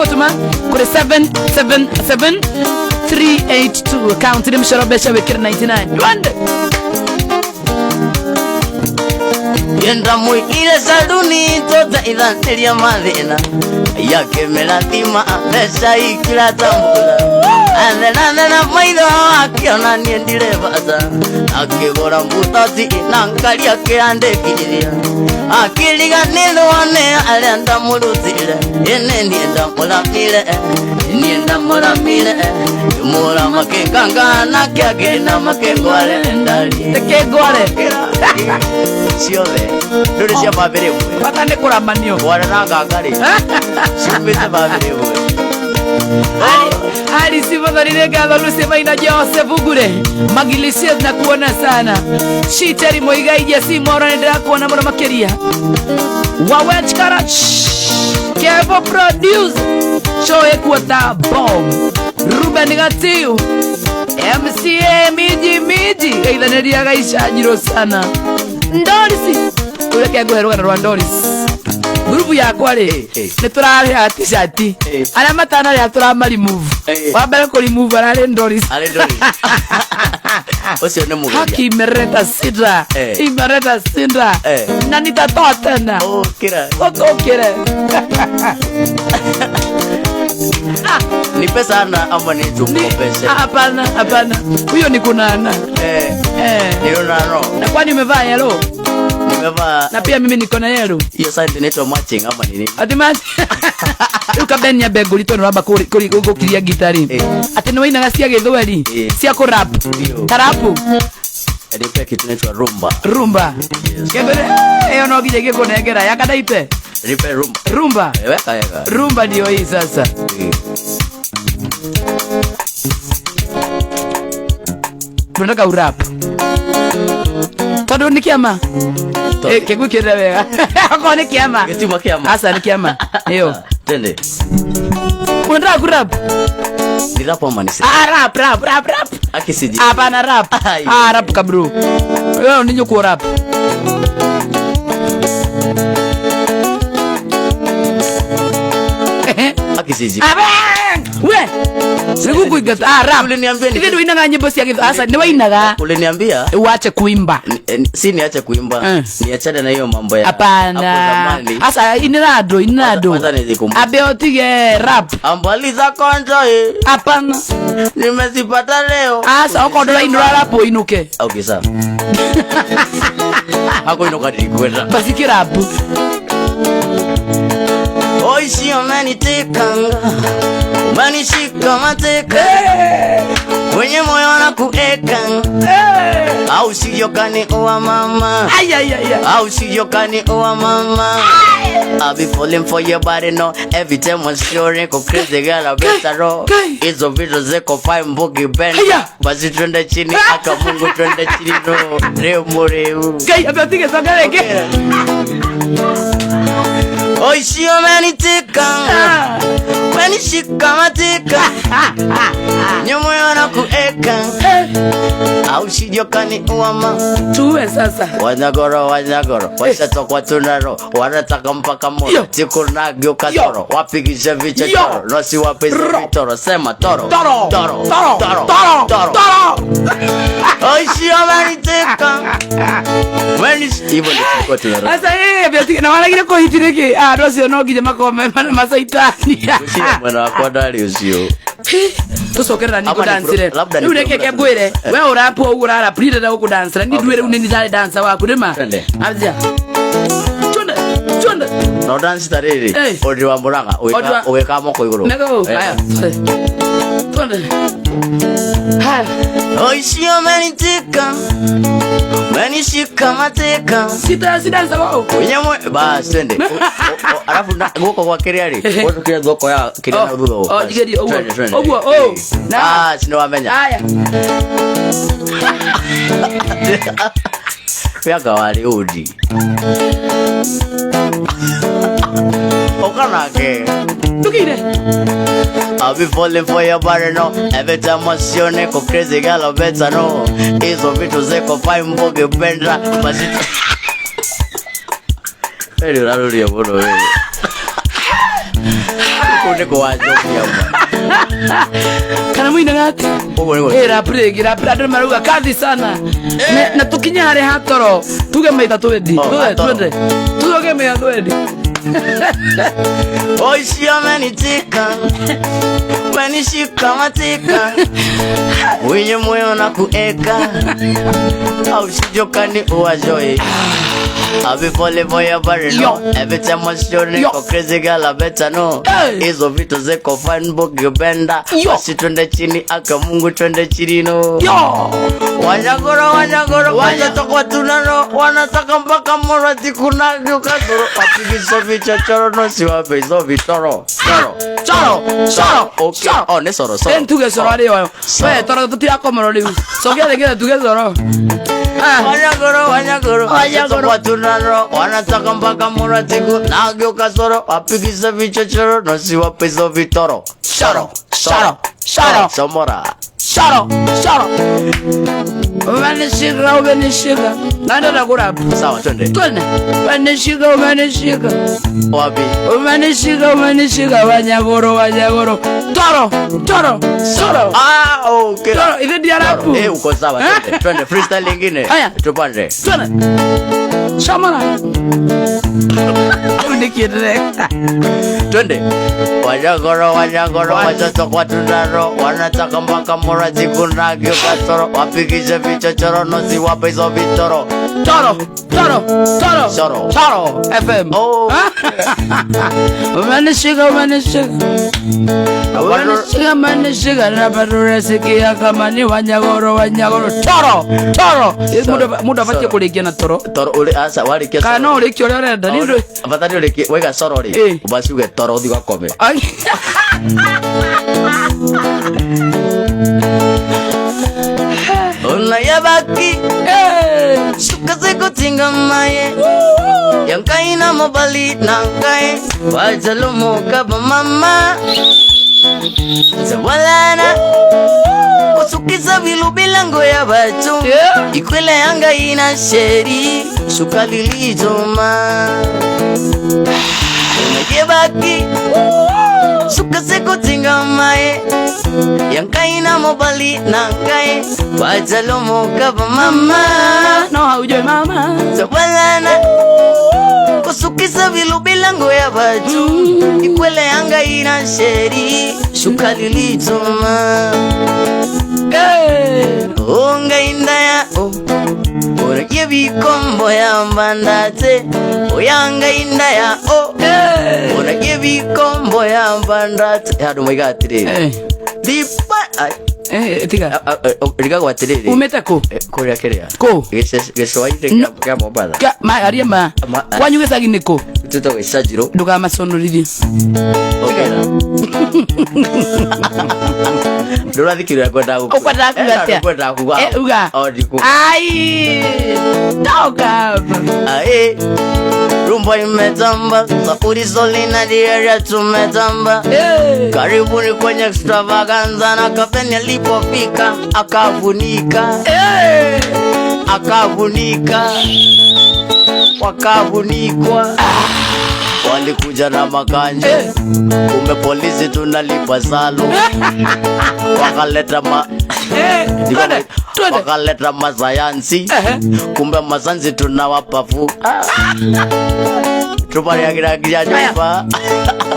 kuri 777382 account number Shell besha wekira 99 Duande Yenda mwikile saluni tota idhantiria mathina yake melatima pesa ikila tambula Andena maido akiona niendile baza akigora mbutati nankali akiandekiria akiliga nilwane alenda muluzile ene nienda mulamile mura makenganga na kyagenda makengwale ndali tekegwale siove nduri cia babere mwe bakande kuramanio wala nangangari shumbite babere mwe Ali sivadhalile gatho lusema ina Joseph Gure Magilisias na kuona sana Shiteri moigaija si mora nendera kuona mora makeria Wawech Karach Kevo Produce Show Equata Bomb Ruben Gatiu MCA Miji Eila nedia gaisha jiro sana Ndorisi Uleke guheruga na Rwandoris Grupu ya kwale Neturare hati shati Ana matana ya turamari move Wabele ko remove ale Ndoris Osio ne mugaja Haki imereta sidra Imereta sidra Na nitatoa tena kira Kire Ni pesa ana ama ni tumpopese Hapana Huyo ni kunana Niyo nano Na kwani umevaa yellow Nimevaa Na pia mimi niko na yellow hiyo side inaitwa matching ama nini Atimaji Ukabenya bego litono raba kuri kiria gitari ati no inaga cia githweri cia ku rap tarapu Edipe kitu inaitwa rumba kebere eyo no gije gikunengera yakadaite Edipe rumba weka rumba ndio hii sasa tunataka urap todo ni kiama kegukira wega ako ni kiama Getima kiama asa ni kiama hiyo tende unataka kurap ni rap ama ni rap akisiji hapana rap rap kabru wewe ninyo ku rap akisiji we siku kuigata rap uliniambia ni ndio inaga nyimbo cia githu asa ni wainaga uliniambia uache kuimba si niache kuimba niachane na hiyo mambo ya hapana asa inirado abe otige rap ambali za konjo hapana nimezipata leo asa ukodola inura rap inuke okay sawa hako inuka dikwenda basi kirapu oi si umenitikanga umenishika mateka kwenye moyo wanakueka au sijokani uwa mama au sijokani uwa mama I'll be falling for your body no every time I'm sure go crazy girl I better roll hizo vitu zeko fine mbugi bend basi twende chini aka Mungu twende chini no leo moreu kai abatige sagareke oi si umenitika umenishika mateka nyuma yana kueka au sijokani uama tuwe sasa wanyagoro washato kwa tunaro wanataka mpaka moyo tiku nagyo katoro wapigisha vichochoro no si wapezi vitoro sema toro oi si umenitika hivyo ndio tulikuwa tunaro sasa biatika na wala kile kohitireke docio no ngije makome masaitani ushia mwana kwa dali usio tucokerera ni kudansire riu reke ngwire we urapo ugurara prida da kudansira ni ndwire unini dale dansa waku rima abia chonda no dance tariri odi wa muranga uweka moko iguru nego haya chonda oi sio umenitika umenishika mateka sidansa wao unyemo basi twende alafu ngoko kwa kiriari wote kile ngoko ya kiriana thutho jigeri ogwo na sino wamenya haya Pega wali udi Okanake tukire I'll be falling for your body no every time I see you neko crazy girl I better know hizo vitu zeko fine mboge bendra basi Eli unarudia bono wewe Kuniko wajokia kana mwina ngati era pregira prado maruga kazi sana na tukinya hare hatoro tuge maita twedi twende tuge maita twedi Oishi amenitika, menishika matika, wenye moyo na kueka, au sijokani uwajoi. I'll be falling for your body, no. Every time I show niko crazy girl, I better know. Hizo vitu ziko fine book benda. Basi twende chini aka Mungu twende chini no. Wanyagoro wanyataka kwa tunano, wanataka mpaka morati kuna ukadoro. Wapigiso vichochoro no siwape hizo vitoro. Choro. Okay. Oh, ne soro. Entuge soro ari wayo. We toro tuti yako moroli. Sogea legea tuge soro. Wanyagoro kwa tunano, wanataka mpaka moratiku nageuka soro, wapigisa vichochoro no siwape hizo vitoro. Sharo. Somora. Sharo. Umenishika. Nanda nakura. Sawa, twende. Umenishika. Wapi? Umenishika. Wanyagoro. Toro. Ah, okay. Toro, hivi diarabu. Uko sawa, twende. Freestyle lingine. Tupande. Twende. Shamana. Unikirekta. Twende. Wanyagoro watoto kwa tunaro, wanataka mpaka morati kunageuka soro, wapigisha vichochoro no siwape hizo vitoro. Toro. FM. Oh. Umenishika. Rabarura sikia kama ni wanyagoro. Toro. Muda fati kulikia na toro. Toro ule asa wali kia. Kana ulikia ule renda nindo. Afatani ule kia wega soro ri. Ubasi uge toro diwa kome. Unayabaki suka zeko tinga maye Yankai na mobali nangai Wajalomo kaba mama Zawalana Kusukisa vilu bilango ya batu Ikwele yanga ina sheri Suka lilijoma Unayabaki suka zeko tinga maye Yankai na mobali nangai Wajalomo kaba mama No haujoi mama Zawalana Kusukisa vilu bilango ya batu Ikwele yanga ina sheri Shuka lilitoma Onga indaya Orake bikombo ya mbandate Oyanga indaya Orake bikombo ya mbandate Hadu mwigatire Dipa Tika Riga watiriri Umetako Korea kerea Ko Geswaire Kya mobada Ariama Wanyuge sagine ko Tuto gesajiro Duka masono lidi Dora dikira kwenda huko. Kwenda kugatia. Kwenda huko. Uga. Ai. Toka. Rumba imetamba, safuri solina diaria tumetamba. Karibuni kwenye extravaganza na kapeni alipofika akavunika. Wakavunikwa. Walikuja na makanja Kumbe polisi tunalipa salo Wakaleta masayansi Kumbe masansi tunawapafu Tupari ya kira nyumba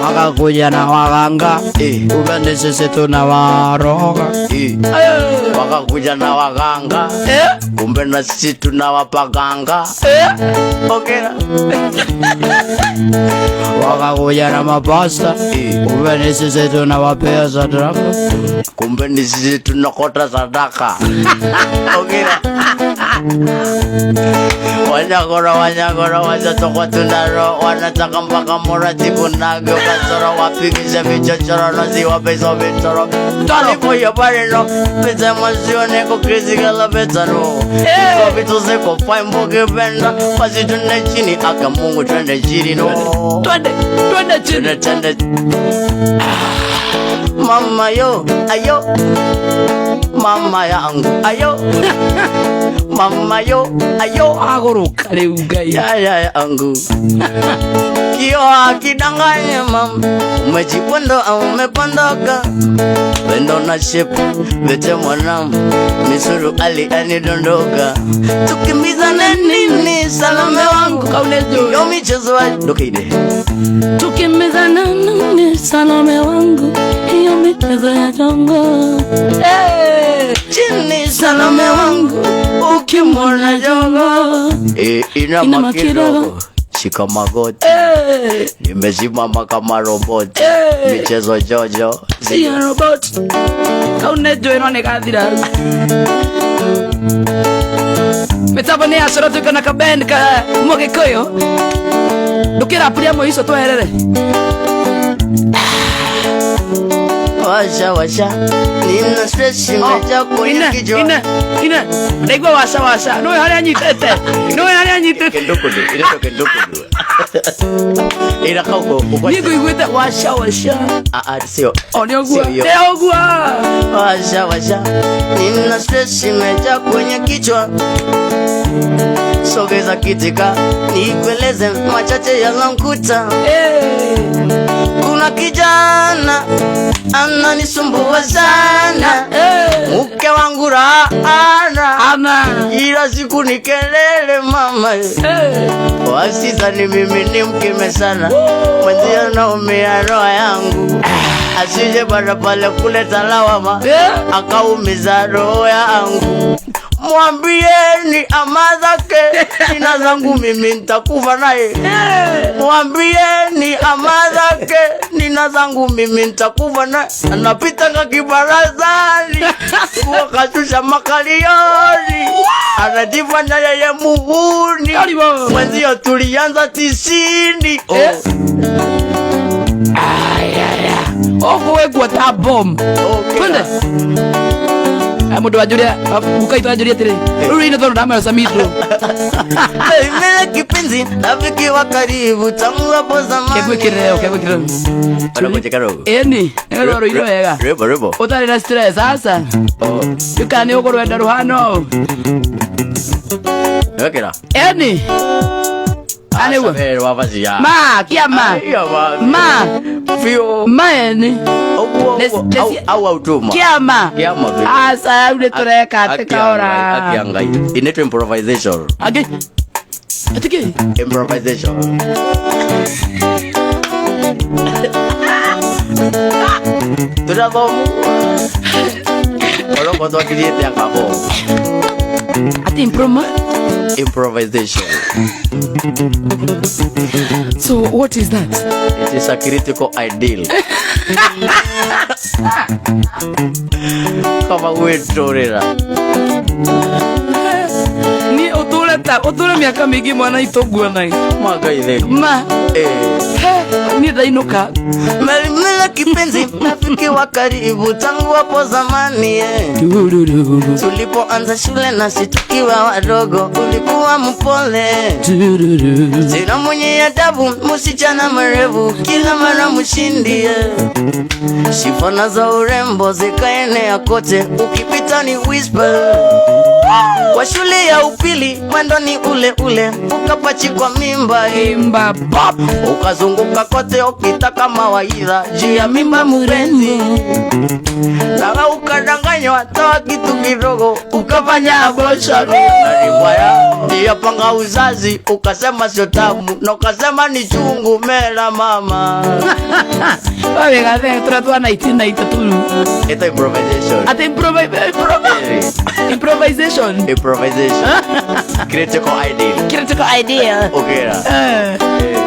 Wakakuja na waganga Kumbe ni sisi tunawaroga Wakakuja na waganga Kumbe na sisi tunawapaganga Wakakuja na mapasta Kumbe ni sisi tunawapea sadaka Kumbe ni sisi tunakota sadaka Wanyagoro watoto kwa tunaro Wanataka mpaka morati kunageuka soro Wapigisha vichochoro no siwape hizo vitoro Talipo ya bari no Pita mazio neko crazy gala beta no So vitu zeko fine boge benda Basi tunde chini aka Mungu twende chini no Twende chini Mama yo, ayo Mama yangu, ayo Mama yo, ayo Agoro kare ugai Ya yangu Kio akidanganya mama, umejipondo au umepondoka. Wendo na shepu, vete mwanam, misuru ali anidondoka. Tukimbizane nini salame wangu, Kaulejo. yo michezo wa dokeide. Tukimbizana nini salame wangu, hiyo michezo ya jongo. Chini salame wangu, ukimwona jongo. Ina makidogo, shika magoti. Nimesimama kama roboti. Michezo jojo. Siya robot. Kaulejo ino negathira. Metaba ni asoro tuko na kabend ka Mugikuyu. Ndukira puria muico twerere. Washa washa, nina stress imeja kwenye kichwa. Ina. Ndaigwa washa. No hari anyitete. Kendokodo, inaitwa kendokodo. Ina kauko ukwasi. Nigo igwete washa. Sio. Onyogu. Sio hiyo. Teogwa. Washa washa, nina stress imeja kwenye kichwa. Sogeza kitika, nikueleze machache yalonkuta. Kuna kijana ananisumbua sana, mke wangu ana ila siku ni kelele mama. Wasisa ni mimi ni mkime sana, mwenzio naumia roho yangu. Asije bara pale kuleta lawama, akaumiza roho yangu. Mwambieni ama zake, sina zangu mimi nitakufa naye. Mwambieni ama zake, nina zangu mimi nitakufa naye. Anapita nga kibarazani, wakashusha makalioni, anajifanya yeye muhuni. Mwenzio tulianza 90. Okuwegwa ta bomb. Twende. Mundu wajuria ukaitwa ajuria tiri. Ruri ndo ndama samito. Mimi kipenzi rafiki wa karibu tangu hapo zamani. Kegwe kireo. Bado kuchekaro. Eni, ngero iro yega. Rebo. Utari na stress sasa. Yukani ukorwenda ruhano. Nokera. Eni. Anewo. Wafazia. Ma, kiama. Ma. Fio. Ma eni. Au automa. Kiama. Asa ule tureka atikaora. Akiangai. Inaitwa improvisation. Age. Atike. Improvisation. Turabomu. Olongo to kiliete akabo. Ati Improvisation. So what is that? It is a critical ideal. Kama wetorera. Ni utule miaka mingi mwana itogua nai. Mwaka ile. Ma. Ni dainuka. Melimela kipenzi rafiki wa karibu tangu hapo zamani. Tulipoanza shule na tukiwa wadogo, ulikuwa mpole, tena mwenye adabu, msichana mrefu, kila mara mshindi. Sifa za urembo zikaenea kote, ukipita ni whisper. Kwa shule ya upili mwendo ni ule, ukapachikwa mimba Pop. ukazunguka kote ukitaka mawaidha juu ya mimba mrenzi. Na ukadanganywa toa kitu kidogo ukafanya abortion. Na riwaya ndio panga uzazi ukasema sio tamu na ukasema ni chungu mela mama. Wewe gaze turatwa na itina itatulu. Ito improvisation. Ati improvisation. Critical ideal. Okay.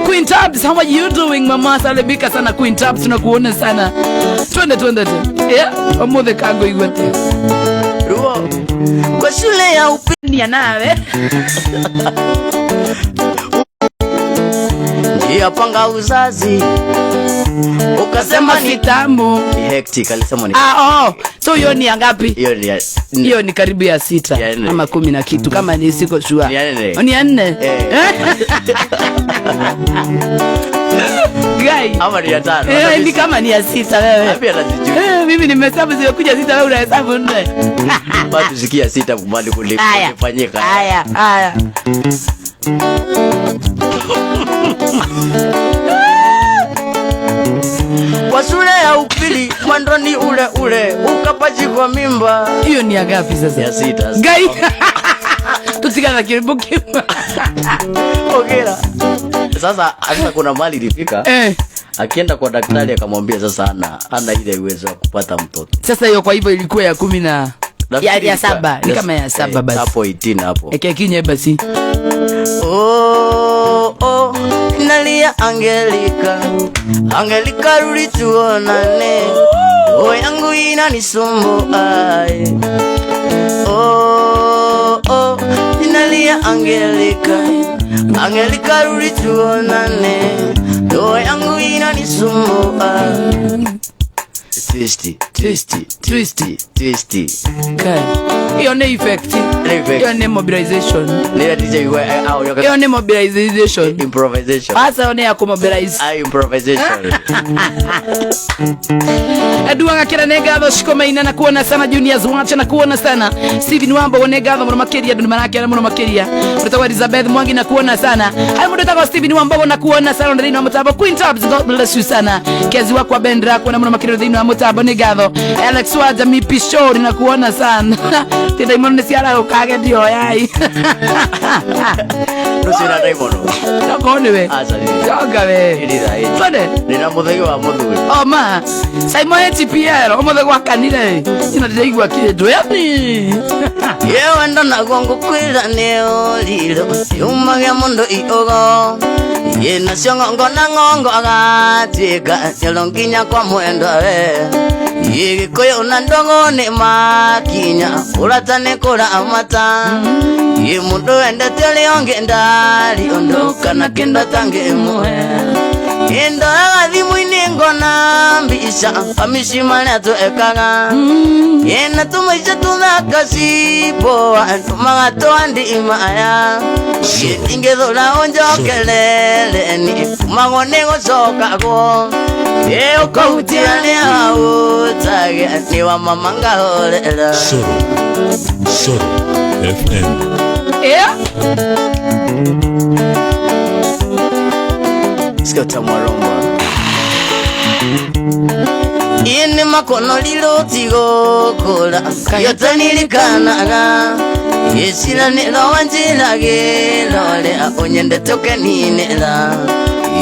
Queen Tabs, how are you doing mama? Salibika sana Queen Tabs, tunakuona sana. Twende. Yeah, omothe kango igwete. Ruo. Kwa shule ya upili ya nawe. ndio panga uzazi ukasema ni tamu. Hectic alisema ni. So hiyo ni ngapi? Hiyo ni karibu ya 6 ama 10 na kitu kama ni siko sure. Ni 4. Guy. Ama ni 5. Ni kama ni ya 6 wewe. Pia lazijua. Mimi nimehesabu zimekuja 6 wewe unahesabu 4. Bado sikia 6 kubali kulifanyika. Haya. mwendo ni ule ukapachikwa mimba. Hiyo ni agapi sasa? Ya 6. Gai. Tutikana kibuki. Okera. Sasa kuna mali ilifika. Akienda kwa daktari akamwambia sasa ana ile uwezo wa kupata mtoto. Sasa hiyo kwa hivyo ilikuwa ya 10 na ya 7, ni kama ya 7 basi. Hapo 18 hapo. Kinye basi. Oh, nalia Angelika. Angelika rudi tuonane. Oh yangu inanisumbua. Oh, nalia Angelika. Angelika rudi tuonane. Oh yangu inanisumbua. Twisty. Okay. Hiyo ni effect. Hiyo ni mobilization. Hiyo ni mobilization. Improvisation. Asa one ya kumobilize. Improvisation. Eduanga kira negado shikomaina na kuona sana Juniors wacha na kuona sana Steven Wambo negado mwana makeria ndio manake mwana makeria mtoto wa Elizabeth Mwangi na kuona sana hayo mtoto wa Steven Wambo na kuona sana ndani na mtabo Queen Tabs God bless you sana kazi wako wa Bendra kuona mwana makeria ndani na mtabo negado Alex Waja mipishori na kuona sana tena imone siara ukage ndio yai Nusira Diamond. Nakone we. Yoga we. Twende. Nina muthegi wa muthuri. Oh ma. Simon TPR omuthegi wa kanire. Ina ndirigwa kindu yani. Yewe ndo nagongo kwira neo lilo. Yumagia mundo iogo. Yena siongo na ngongo agatika. Yalonginya kwa mwendo we. Yegikoyo na ndongo ne makinya. Uratane kora amata. Ye mundo ende tele onge ndali ondoka na kenda tange muhe Endo agadhi mwini ngona mbisha Famishima na to ekaga Yena tumaisha tunakasi Boa tumaga toandi imaya Ye inge dola onjo kelele Ni kumagonego soka go Ye ukautia ni hautage Ni wa mamanga holela Soro FM. Skota Mwaromba. Ini makono lilo tigo kola Kayota nilikanaga Yesila nilo wanjila gelole Onyende toke ninela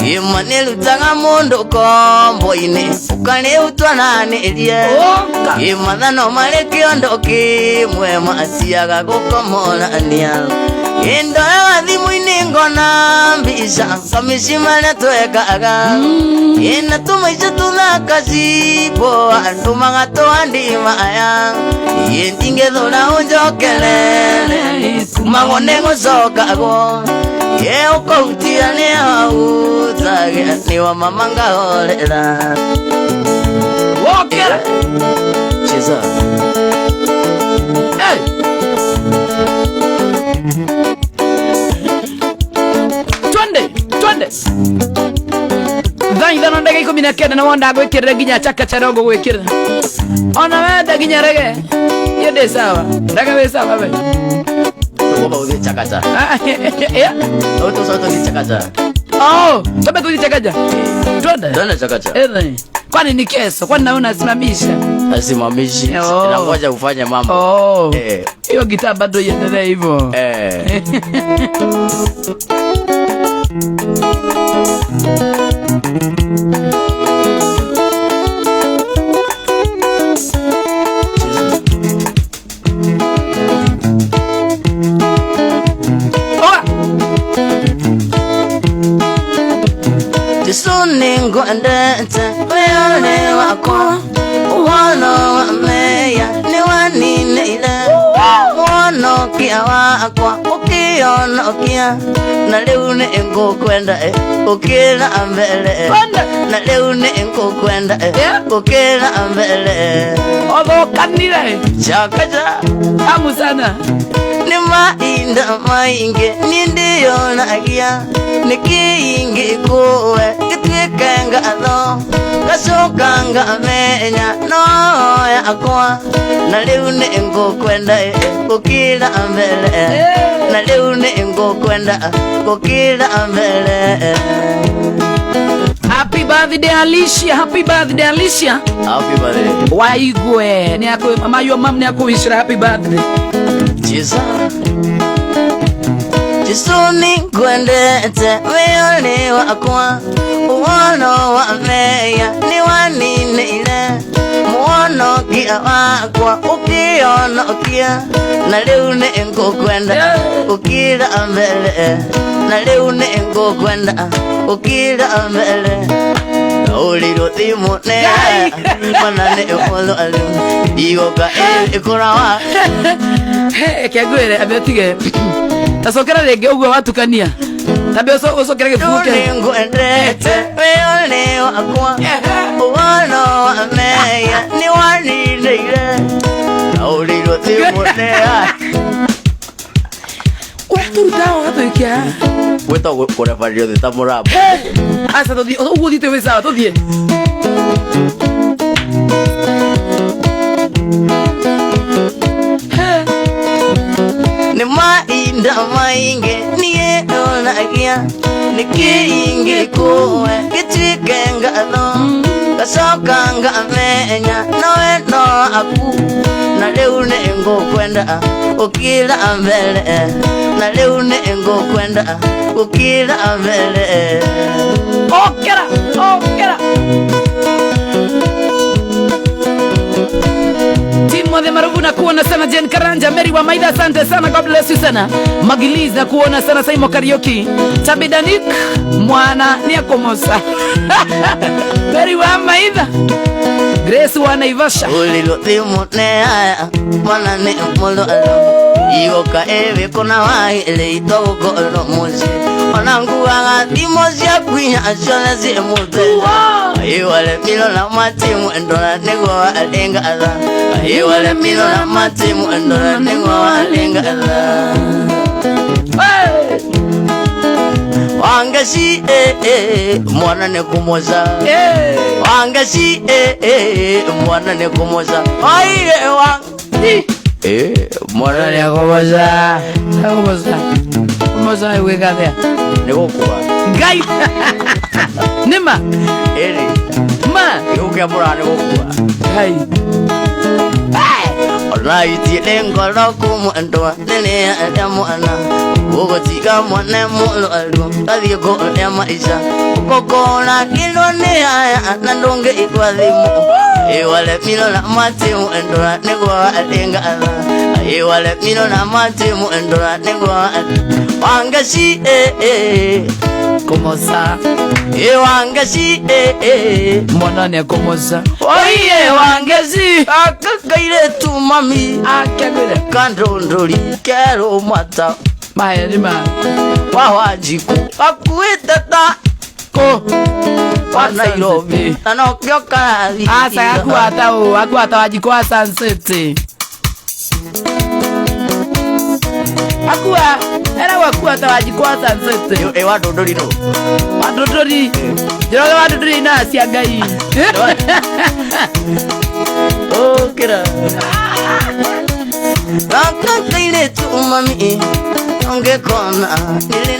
Yema nilutanga mondo kombo ine Ukane utwanane elie Yema dhano maleki ondoki Mwema asiaga kukomola niya Endo agadhi mwini ngona mbisa Kamishima na tueka aga Yena tumaisha tunakasi Boa tumaga toandi maaya Yentinge dola unjo kelele Kumagonengo soka go Ye ukautia ni hautage Ni wa mamanga holela Walker. Cheza. Hey. Twende. Dhani dhano ndege 19 na wanda gwekirira ginya chaka charogo gwekirira. Ona wenda ginya rege. Yede sawa. Ndaga we sawa we. Tuko uzi chakacha. Ya. Auto soto ni chakacha. Oh, tobe tu chakacha. Twende chakacha. Kwani ni kesho? Kwani naona simamisha? Asimamishi. Oh. Inangoja ufanye mambo. Oh. Hiyo gitaa bado iendelee hivyo. Tisoningo ndete Weone wako Uwono wa meya Ni wanine ile Uwono kia wakwa Ukiono kia Na leune ingo kwenda Ukila ambele Na leune ingo kwenda Ukila ambele Ogo kanile Chakacha Kamu sana Ni mainda mainge Nindiyo na kia Nikiingi kuwe Kitwikenga adho Kasukanga menya No ya akwa Na leune ingo kwenda Kukila ambele Na leune ingo kwenda Kukila ambele Happy birthday Alicia, happy birthday Alicia. Happy birthday. Waigwe, ni yako mama yo mam ni yako wish happy birthday. Jesus. Jisuni kwendete weole wakwa uwono wa meya ni wanine ile muono kia wakwa ukiona ukia na leo ne ngo kwenda ukira mbele na leo ne ngo kwenda ukira mbele oliro timo ne mana ne olo alu igoka ikora kegwere abetige tasokera rege ugwe watukania tabe osokera gefuke ningo endete weole wakwa uwono wa meya ni wanine ile oliro timo ne Turutao hatoikia. Weta kore vario de tamoraba. Asa to di, ugo dite wesa to die. Ni mainda mainge niye onagia nikiinge kowe kitwikenga no kasokanga amenya nowe no aku na leo ne ngo kwenda ukira mbele na leo ne ngo kwenda ukira mbele okera Timo de Maruvuna kuona sana Jen Karanja Mary wa Maida asante sana God bless you sana Magiliza kuona sana Saimo Karaoke Tabidanik mwana ni akomosa Mary wa Maida Grace wa Naivasha ulilo timo ne aya mwana ne molo alo igoka ebe kona wa ile itogo ro mozi onangu anga timozia kwinya ashona zi emote aiwale milo na matimu endona nego alenga ala aiwale milo na matimu endona nego alenga ala wangashi mwana ne kumoza wangashi mwana ne kumoza aire wang Mwana ne kumoza. Kumoza wega there. Nego kuwa. Gai. Nima. Eri. Ma. Yuke mura nego kuwa. Gai. Ona iti lengo loko mwendo nene ya mwana Ugo tika mwana mulo alu Kadhi go ya maisha Ukoko na kilo ne ya nandonge ikwadhimu Iwale milo na mati mwendo nego alenga ala Iwale milo na mati mwendo nego wangashi Kumoza. Wangashi Mwana ne kumoza. Oye wangezi akakaire tu mami Akagwele. kandondoli kero mata Maya ni ma. wawajiku akuitata Ko. wa Nairobi nanokyo kari Asa akuata wajikwa Sunset. Akua era wakuata wajikwa Sunset. Ewa dodori no. Wadodori. Joroge wadodori na siagai. Okera. akakaire tu mami onge kona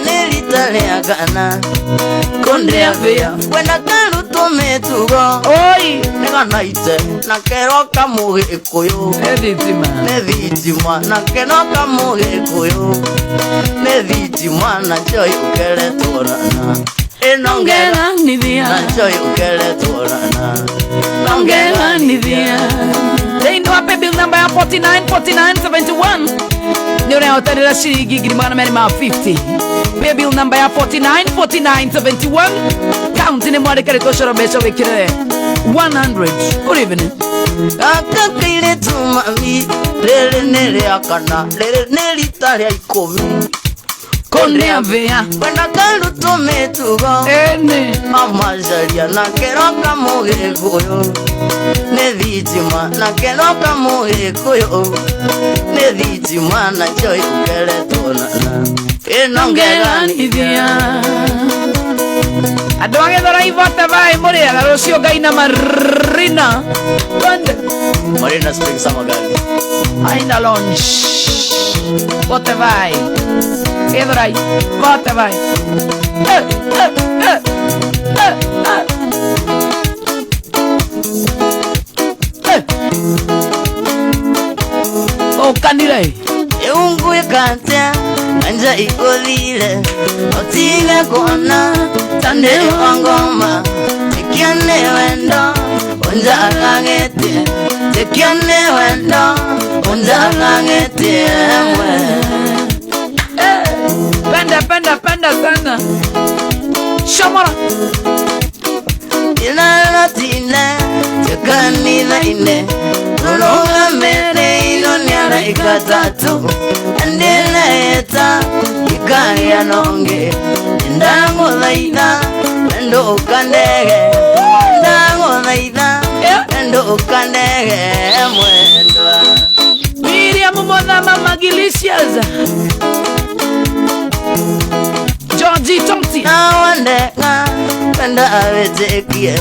nili tale agana konde avea kwenda kalu tometugo Oi. nega naite na kero kamuge ikoyo Editima. Nevitima na kenoka mugekoyo Nevitima na joy ukele torana Enongela nidhia. na joy ukele torana Ongela nidhia. They know a bill number 4971. Ndio na hoteli la shilingi girimana mema 50. Pay bill number 4971. Count ni mwade kare toshoro besho wekire 100. Good evening. Akakaire tu mami Lele nele akana Lele neli tale ikomi Konde avea. Kwenda kalu tometugo Ene. Amazalia na kenoka mugekoyo Nevitima na kenoka mugekoyo Nevitima na joy ukele torana Enongela nidhia. Adoage dora ivota vai moria la rosio gaina marina. Konde. Marina Spring Samagari. Aina lunch. Kote vai. Edorai. Kote vai. Oh kanire Eungu ikatea Anja ikolile Otile kona Tande wangoma Tekiane wendo Onja akangete Tekiane wendo Onja akangete Penda sana Shamara Inala tine Tekanila ine Nulunga mere ino nyara ikatatu Andele eta Ikaya nonge Ndango laina Nendo ukandege Ndango laina Nendo ukandege Mwendwa Miriam Mbona Mama Gilicious Georgie Tonti Nawandeka Penda awetekie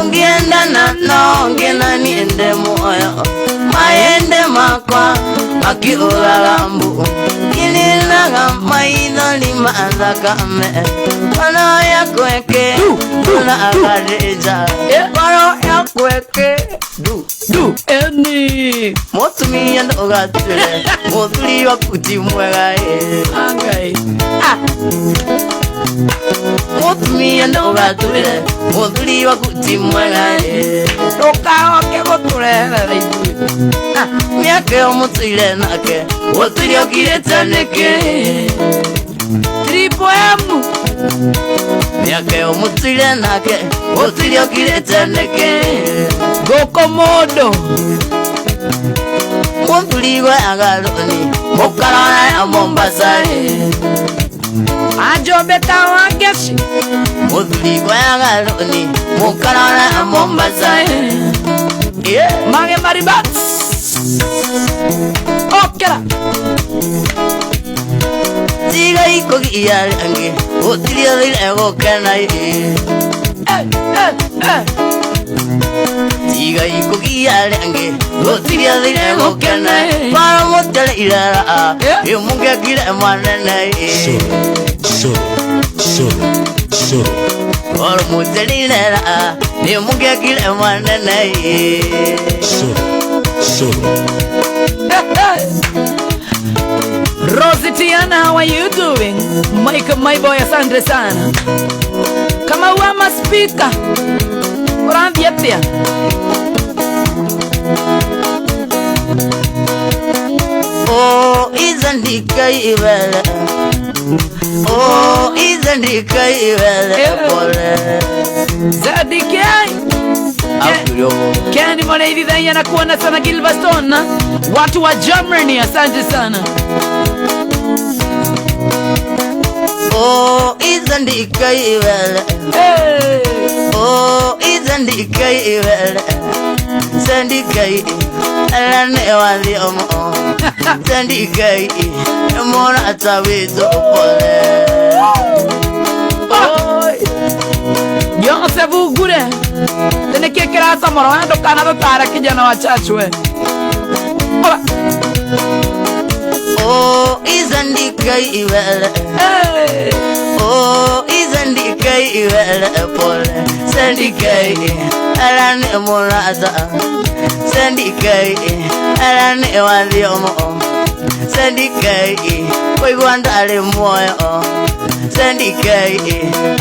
Ungienda na nongena niende moyo Maende makwa Maki ulalambu Inilaga maino lima azakame Wano ya kweke Wano akareja Wano ya kweke Du Eni Motumi yanda ogatule Motuli wa kuti mwega Angai Motumi yanda ogatule Motuli wa kuti mwega Toka oke botulele Miake omutile nake Motuli okile taneke Triple M Miake omutile nake Motuli okile taneke Gokomodo Motuli wa agaloni Mokarana ya Mombasa Ajobe Kawageshi Motuli wa agaloni Mokarana ya Mombasa Mange Maribats Okera Tiga iko iyari ange Motuli wa ego kenai Tiga iko iyari ange Motuli wa ego kenai Para motele ilara Yumunge kile manene Solo Para motele ilara Yumunge kile manene Solo Rosie Tiana, how are you doing? Mike, my boy, asante sana. Kama uama speaker Urambi pia Oh, izandika ibele Oh, izandika ibele Pole Zadikai Kendi mwana hivi dhanya na kuona sana Gilbaston. Watu wa Germany, asante sana. Oh, izandika ibele Oh, izandika ibele Zandika Alane wali omo Zandika Mona atawizo pole Yonse vugure Tene kekera samoro Ando kanado tara kijana wa chachwe Ola Oh, izandika ibele Oh, izandika ibele pole Zandika Alane mona ata Zandika Alane wali omo Zandika Koi guandale moyo Zandika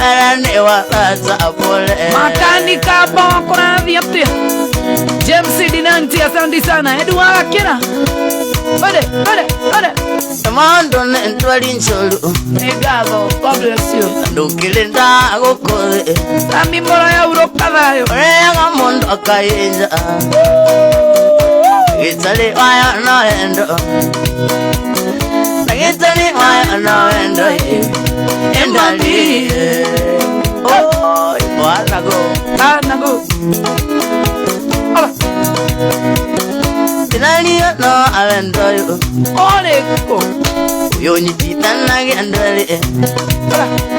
Alane wata pole Makanika bako na viaptia James Dinanti asante sana Edward Akira Bade Mando nentwali ncholu Egabo, God bless you Ndukile ndago kole Tami mbora ya urokadayo Rega mondo akayenza Gitali waya no endo Gitali waya no endo Endali Oh, wanago Ola Tinali no alendo yo Oleko Yoni titana gendali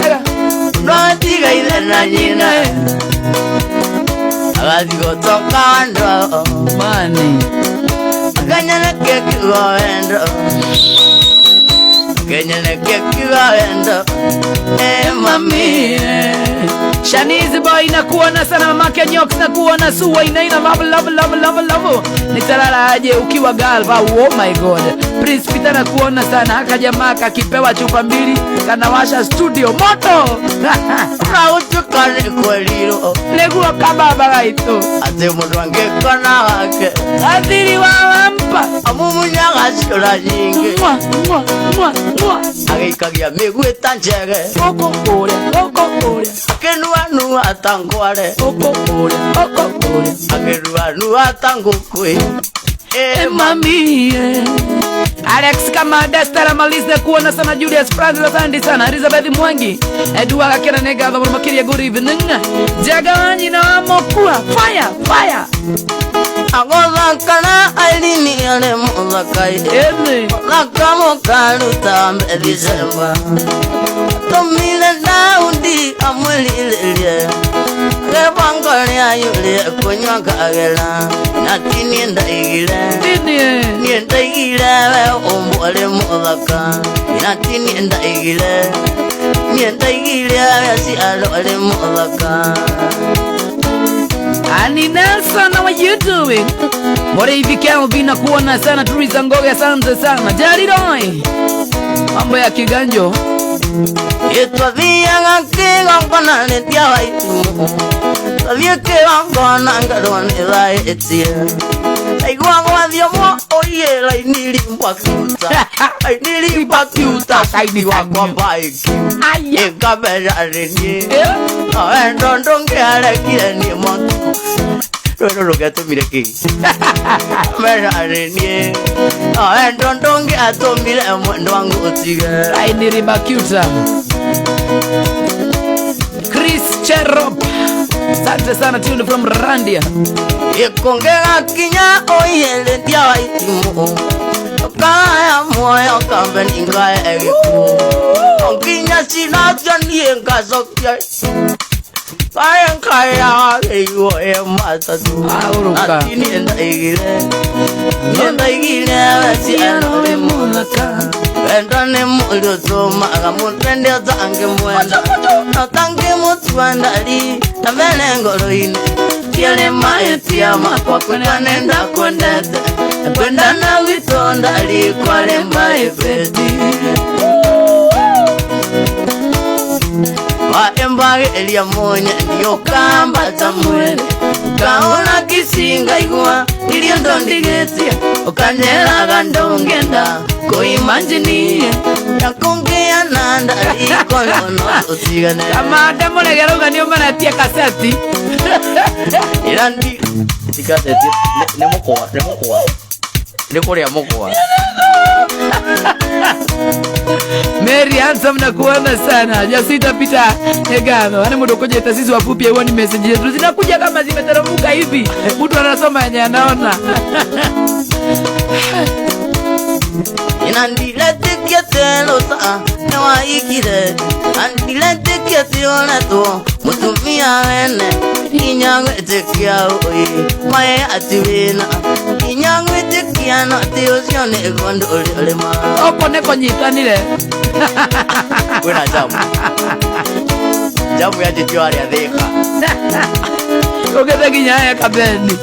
Ola No tiga idena nyina Agazi gotoka wando Mani Aganyana keki wendo Kenya nekiwa endo mami Shanice boy nakuona sana mamake Nyox nakuona Suwa inaina love Nitalala aje ukiwa galva. Oh my god. Prince Peter nakuona sana. Haka jamaa kakipewa chupa mbili kanawasha studio moto. Rautukane kweliro Leguwa kababa gaito ate mundu angekona wake Adhiri wawampa amumunyanga shura nyingi agikagia miguu itanjege Oko kore akenuanua atangware Oko kore akenuanua atangukwe mami Alex kama Destara Malise kuona sana Julius Francis asante sana Elizabeth Mwangi Edua kakena nega Vabur makiria good evening Jagawanyi na amokua Fire Agozankana ailini ale muzakai Eme Lakamo kaluta mbelisewa Tomile Daudi amwelile Rebangole ayule kunywa kagela Natini ndaigile Niendaigile umbole muzaka Natini ndaigile Niendaigile si alole muzaka Annie Nelson, how are you doing? More hivi Kelvin na kuona sana Teresa Ngoge asante sana. Jari doi. Mambo ya kiganjo. Itwa via ngakinga kona netia waitu. Via kewa kona ngadone lai etie. Aigwa ngwathio mo oye lai nili mpakuta. Ai nili mpakuta saidi wa kwa bike. Aye kabela reni. Ndonge ala kile ni montu. Lo que tú mire aquí. Mera reni. Ndonge ato mire mwendo wangu otiga. Ai nili bakuta. Chris Cherop. Asante sana tune from Randia. Ikongera kinya oyele dia waitimu. Kaya moyo kamben ingae egiku. Onginya sinatya nienga sokya. Kaya eyo matatu. Atini enda igile. Enda igile si anole mulaka. Enda ne mulio toma agamutende zange mwenda. Natange mutwandali na melengoro ine. Kiele maetia makwa kwenda nenda kwendete. Kwenda na witonda alikwale maefeti. Waembage elia monya ndiyo kamba tamwele. Kaona kisinga igua iliyo ndondigetia. Ukanjela gandongenda kuimanjinie. Yakongea nanda ikonono usigane. Kama Adamu legeruga niyo manatia kaseti. Irandi tikaseti nemokoa Nikuria mokoa Mary handsome na kuona sana. Jasita pita Egano. Hane mudo koje tasisi wafupi ya message yetu. Zinakuja kama zimetaramuka hivi. Mtu anasoma yenye anaona. Inandilete kiatelo saa Newa ikide Andilete kiationa to Mutumia wene Inyangwete kia ui Mae atiwina Inyangwete kia no Tiosione egondo olema Opo neko nyitanile. Wena jamu Jamu ya jitiwari ya dheka Ukete kinyaya kabeni.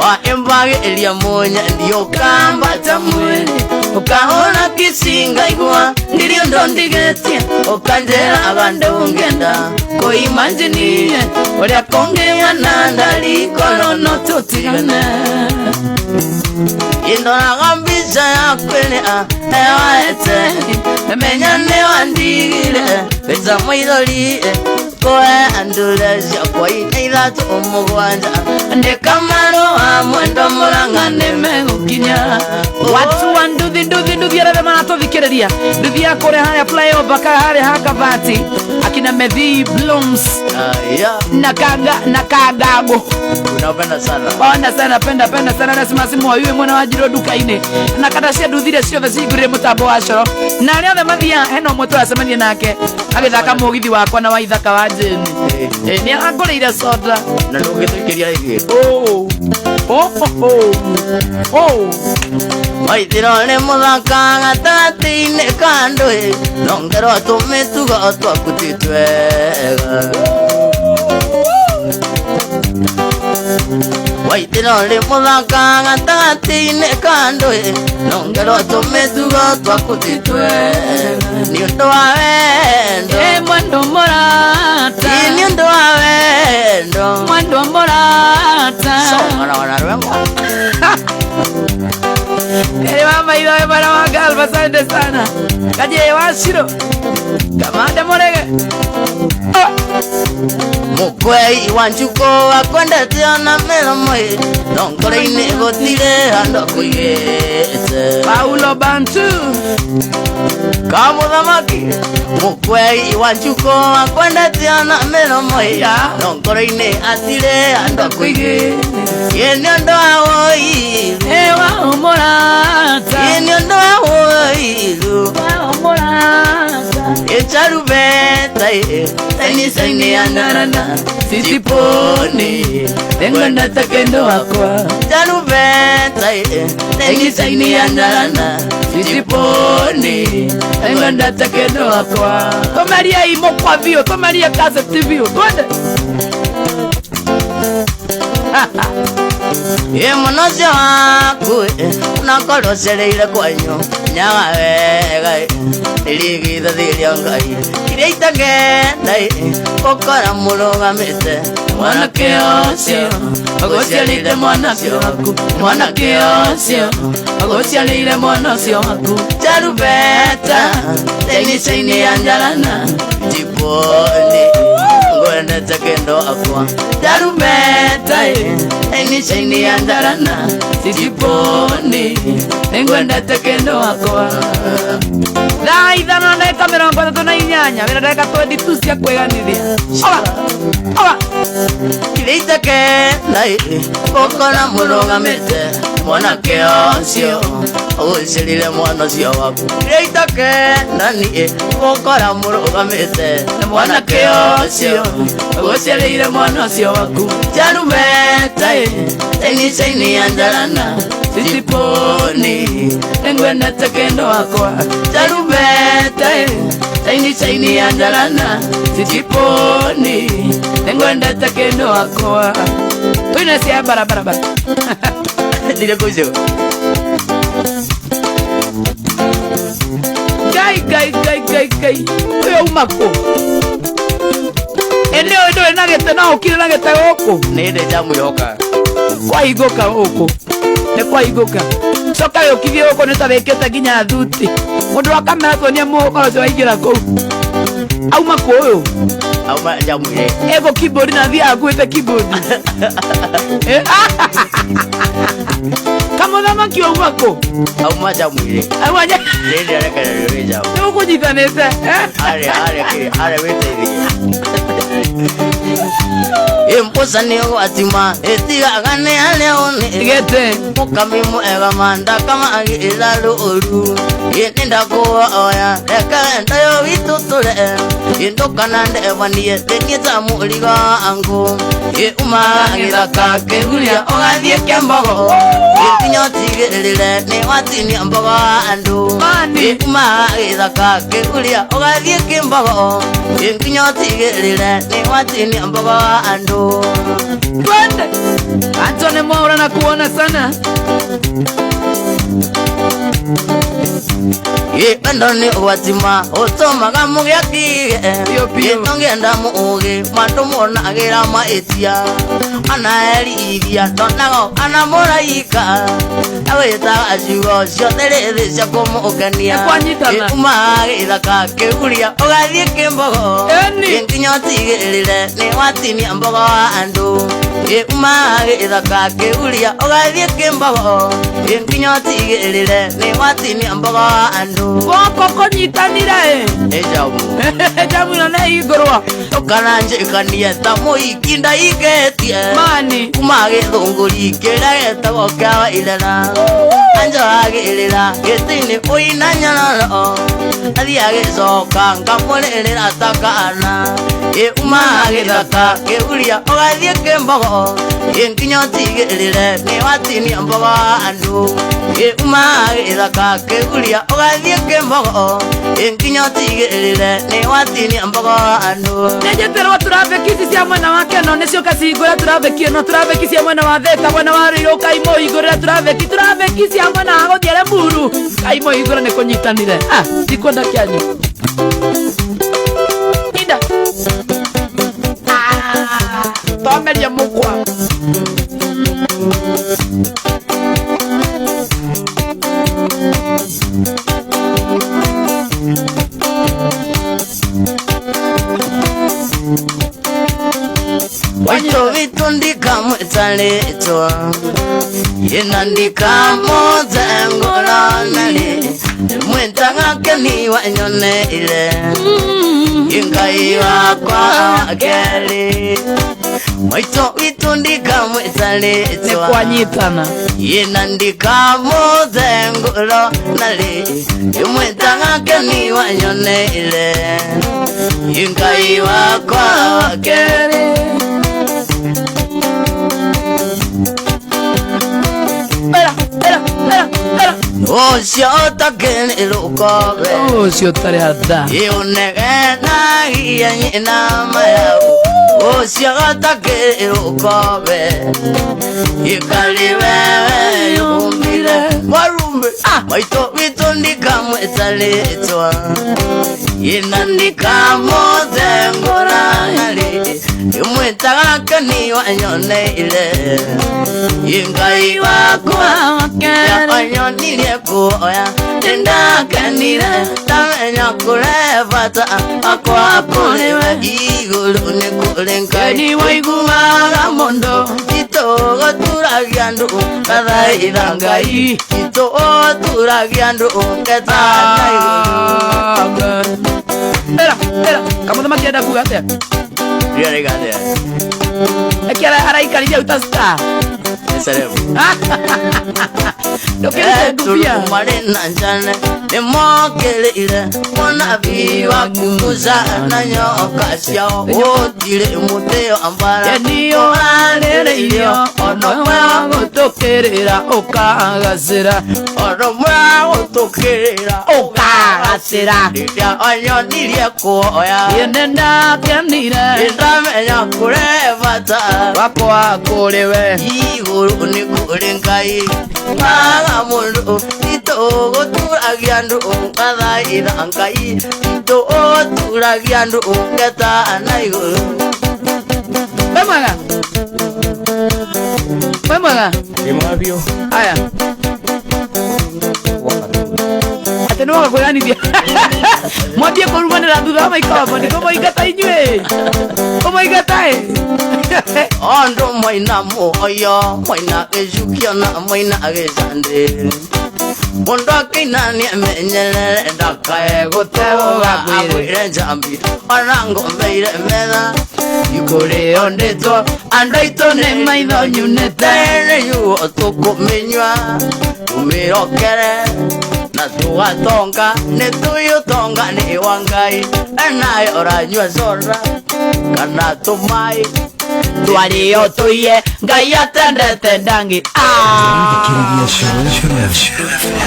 Waembage elia monya ndiyo kamba tamwele. Ukaona kisinga igua ndiyo ndondigetia. Ukanjela agandongenda kuimanjinie. Olia kongewa nandali kolono tutigane. Indona gambisa ya kwele ewa ete. Menyane wandigile beza mwidoli koe andulesha kwa ila tumugwanja. Ndekamaro wa mwendo murangane megukinya. Watu wa nduthi ya rebe manato vikereria. Nduthi ya kore haya flyover ka hale haka vati. Akina Mevi Blooms na Kagago. Unapenda sana. Ona sana penda sana nasema simu wa yue mwana wajiro duka ine. Nakatashia nduthire sio vesigure mutabo washoro. Na leo the mathia heno moto asemanie nake. Agithaka mugithi wakwa na waithaka wa jeni. Ni akoreire soda. Na ndugithikiria igi. Waitirone muthaka gatagatĩ-inĩ ka ndũĩ nongerwo tũmĩtugo twaku ti twega. Waitirone muthaka gatagatĩ-inĩ ka ndũĩ nongerwo tũmĩtugo twaku ti twega. Nĩ ũndũ wa wendo mwendo mũrata, nĩ ũndũ wa wendo mwendo mũrata. Wana rwembo Mama ido para Magalba, asante sana. Calle Washiro, Kamande Morege. Mukwei wanchuko akwendete ana meromoe nonkoreine gotire ando kuigete. Paulo Bantu Kamuthamaki mukwei wanchuko akwendete ana meromoe nonkoreine atire ando kuigete. Yeni ndo awoi Ewa umorata, yeni ndo awoi Ewa umorata. Echarubeta teni saini andarana Sisiponi Tengo nata kendo akwa Charubeta teni saini andarana Sisiponi Tengo nata kendo akwa. Tomaria imo kwa vio, tomaria casa TV. Gonde Munocio waku unakorocereire kwanyu nyaga wega ndirigithathiria Ngai iria itangenda gũkora mũrũgamĩte mwanake ũcio agũciarĩire mwanake waku, mwanake ũcio agũciarĩire mwana ũcio waku. Charubeta teni-inĩ ya njarana tiponi ngwendete kendo akwa. Charubeta teni-inĩ ya njarana Sisiponi ningwendete kendo akwa. Thaa ithano na ndagĩka 38 wĩna ndagĩka 22 cia kwĩganithia. Oga iria itakenda gũkora mũrũgamĩte mwanake ũcio ũgũciarĩire mwana ũcio waku. Iria itakenda gũkora mũrũgamĩte mwanake ũcio ũgũciarĩire mwana ũcio waku. Charubeta teni-inĩ ya njarana Sisiponi ningwendete kendo akwa. Charubeta teni-inĩ ya njarana Sisiponi ningwendete kendo akwa. Twĩna cia barabara ndire kũcio Gai uyo umako eneo ndũrĩ na gĩtĩ no ũkire na gĩtĩ gũkũ nĩ ndĩ njamwĩhoka kwahingũka gũkũ nĩ kwahingũka. Coka gĩũkithie gũkũ nĩ ta wĩkĩte nginya thuti. Mũndũ wa kamera tuonie mũgũkorwo ũcio waingĩra kũu auma kũ ũyũ auma njamwĩre ego keyboard na thiaga akuĩte keyboard. Kamũthamaki auma kũ auma njamwĩre awanya nĩ ndĩ arekererio nĩ njaũ nĩũkũnyitanĩte arĩa wĩteithie Imposa ni watima etigaga nĩ arĩa one gete mukami mwega manda kama agĩra rũru yeni ndakuoya reka ndayo witũ tũre indũkana ndebanie ndĩnyita mũrigo wangu uma gĩthaka kĩguria ũgathiĩ kĩambogo gĩkinya ũtigĩrĩre nĩ watinia mbogo wa andũ uma gĩthaka kĩguria ũgathiĩ kĩmbogo gĩkinya ũtigĩrĩre nĩ watinia mbogo wa andũ. twende Antone Mwaura na kuona sana. Wendo nĩ ũgwatima ũtũmaga mũgĩa kĩge nongenda mũũgĩ mandũ monagĩra mahĩtia anaerithia ndonago ana mũraika awĩtaga ciugo ciothe rĩthĩ cia kũmũkenia uma gĩthaka kĩguria ũgathiĩ kĩmbogo nginya ũtigĩrĩre nĩ watinia mbogo wa andũ uma gĩthaka kĩguria ũgathiĩ kĩmbogo nginya ũtigĩrĩre nĩ watinia mbogo wa andũ goko kũnyitanire ejamu jamu na igorwa tokana njĩkanie ta mũhiki ndaingĩtie mani kuma gĩthũngũri kĩrĩa gĩtagwo kĩa Waithera anjagĩrĩra gĩtĩ-inĩ ũina nyororo athiĩ agĩcoka ngamũrĩrĩra ta kana uma gĩthaka kĩguria ũgathiĩ kĩmbogo mbogo inkinyo tigirire ni watini mbogo andu uma ithaka kiguria ugathie kimbogo inkinyo tigirire ni watini mbogo andu nejeterwa turabekisi cia mwena wake no nicio kacingura turabekio no turabeki cia mwena wa theta mwena wa riro kaimo igura turabeki cia mwena wa guthiere mburu kaimo igura ni kunyitanire ndikwenda kianyu ida tomeria mukwa Waito vitundika mwetaletwa Yenandika mozengola nali Mwentanga keni wanyone ile Ingaiwa kwa keli Waito vitundika mwetaletwa nekwanyitana Yenandika mozengola nali Mwentanga keni wanyone ile Ingaiwa kwa keli Osio takene lukobe osio tare hada Ionegena hianyina mayau Osio takene lukobe Ikaliwewe yumbile Warumbe Maito vitundika mwetaletwa Inandika mozengora ngali Imwetaga kani wanyone ile Ingai wako ya wanyonile kuoya Indakanile tamenya kulevata Akwa kulewe igulu nikulenka Ni waigumaga mondo Itogo turagiandu Kada ilangai Itogo turagiandu Keta naigu kamu teman tiada kuat ya? Dia negara. Kira arai kali dia utas ta. Serem. Dokter dupia. Kemarin nanjane demo kele ire mona biwa kumuza nanyo okasio o dire muteo ambara. Dio ale dio ono mwa gotokerera okagasera. Ono mwa gotokerera okagasera. Dia onyo nilie kuoya. Yenenda pianira. Indamenya kurevata wako akolewe. Iguru ni kulengai. Mama mundu itogo turagiandu kada irangai itogo turagiandu ngeta naiguru Bemaga Demavio aya atenoa kwa nini dia mwambie kwa rumani la duda maikaba ni kama igata inywe kama igata ondo moina moyo moina ejukiona moina agezande Mondo kina ni menyele ndakae guteba agwire jambi orango meire meda ikore ondeto andaito ne maitho nyunete yu otukumenywa umirokere na tugatonga ne tuyo tonga ni wangai enai oranywa zora kana tumai Tuario tuye Gaya tendete ndangi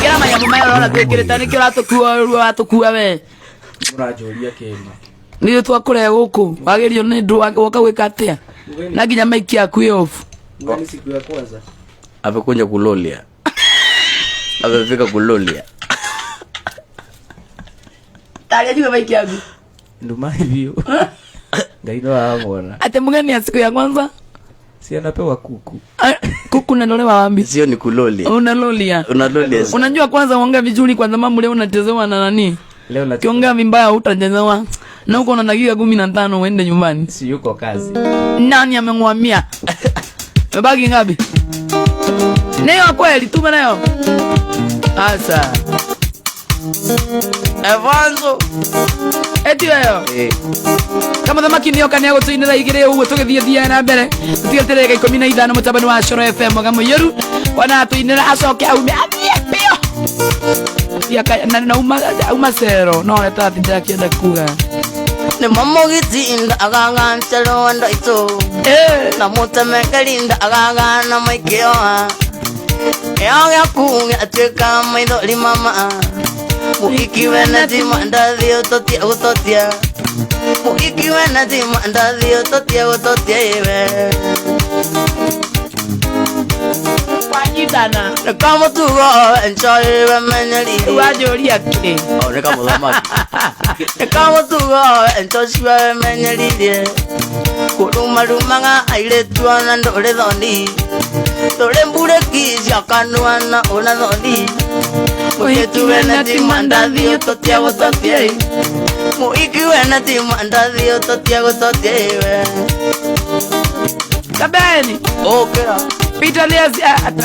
Kira maya mumaya rona tuikiritani kira tukua we Murajoria Kenya Niyo twakure guku wagerio ni ndu woka gwika atia na nginya maiki akui off Ngani siku ya kwanza Amekuja kulolia Amefika kulolia Talia juga maiki aku Nduma hivyo Ngaino amona ate mugani ya siku ya kwanza si anapewa kuku kuku nalolewa wapi sio ni kulolia unalolia unajua kwanza uongea vizuri kwanza mambo leo unatezewa na nani leo na kiongea vibaya utajezewa na uko na dakika 15 uende nyumbani si yuko kazi nani amemwambia mebaki ngapi leo kweli tume leo asa Evanzo eti wewe kama thamaki nio kana gutuinira igire uguo tugithia na mbere tutigatereka 15 mutabani wa Shoro FM gamo yeru wana tuinira acoke aume pio ya na uma zero no leta tinda kienda kuga ne mamogitinda aganganchalo wandaito na mutemekelinda agagana maikeo ya kuya atweka maitho limama muikiwe na timanda utotia utotia muikiwe na timanda utotia utotia iwe wajidana kama tugo enjoy we menyali wajori akile ne kama lama kama tugo enjoy we menyali kuruma rumanga aile tuana ndole doni dole mbure kizya kanwana ona doni muikiwe na timanda utotia utotia muikiwe na timanda utotia utotia iwe kabeni okay Peter Leas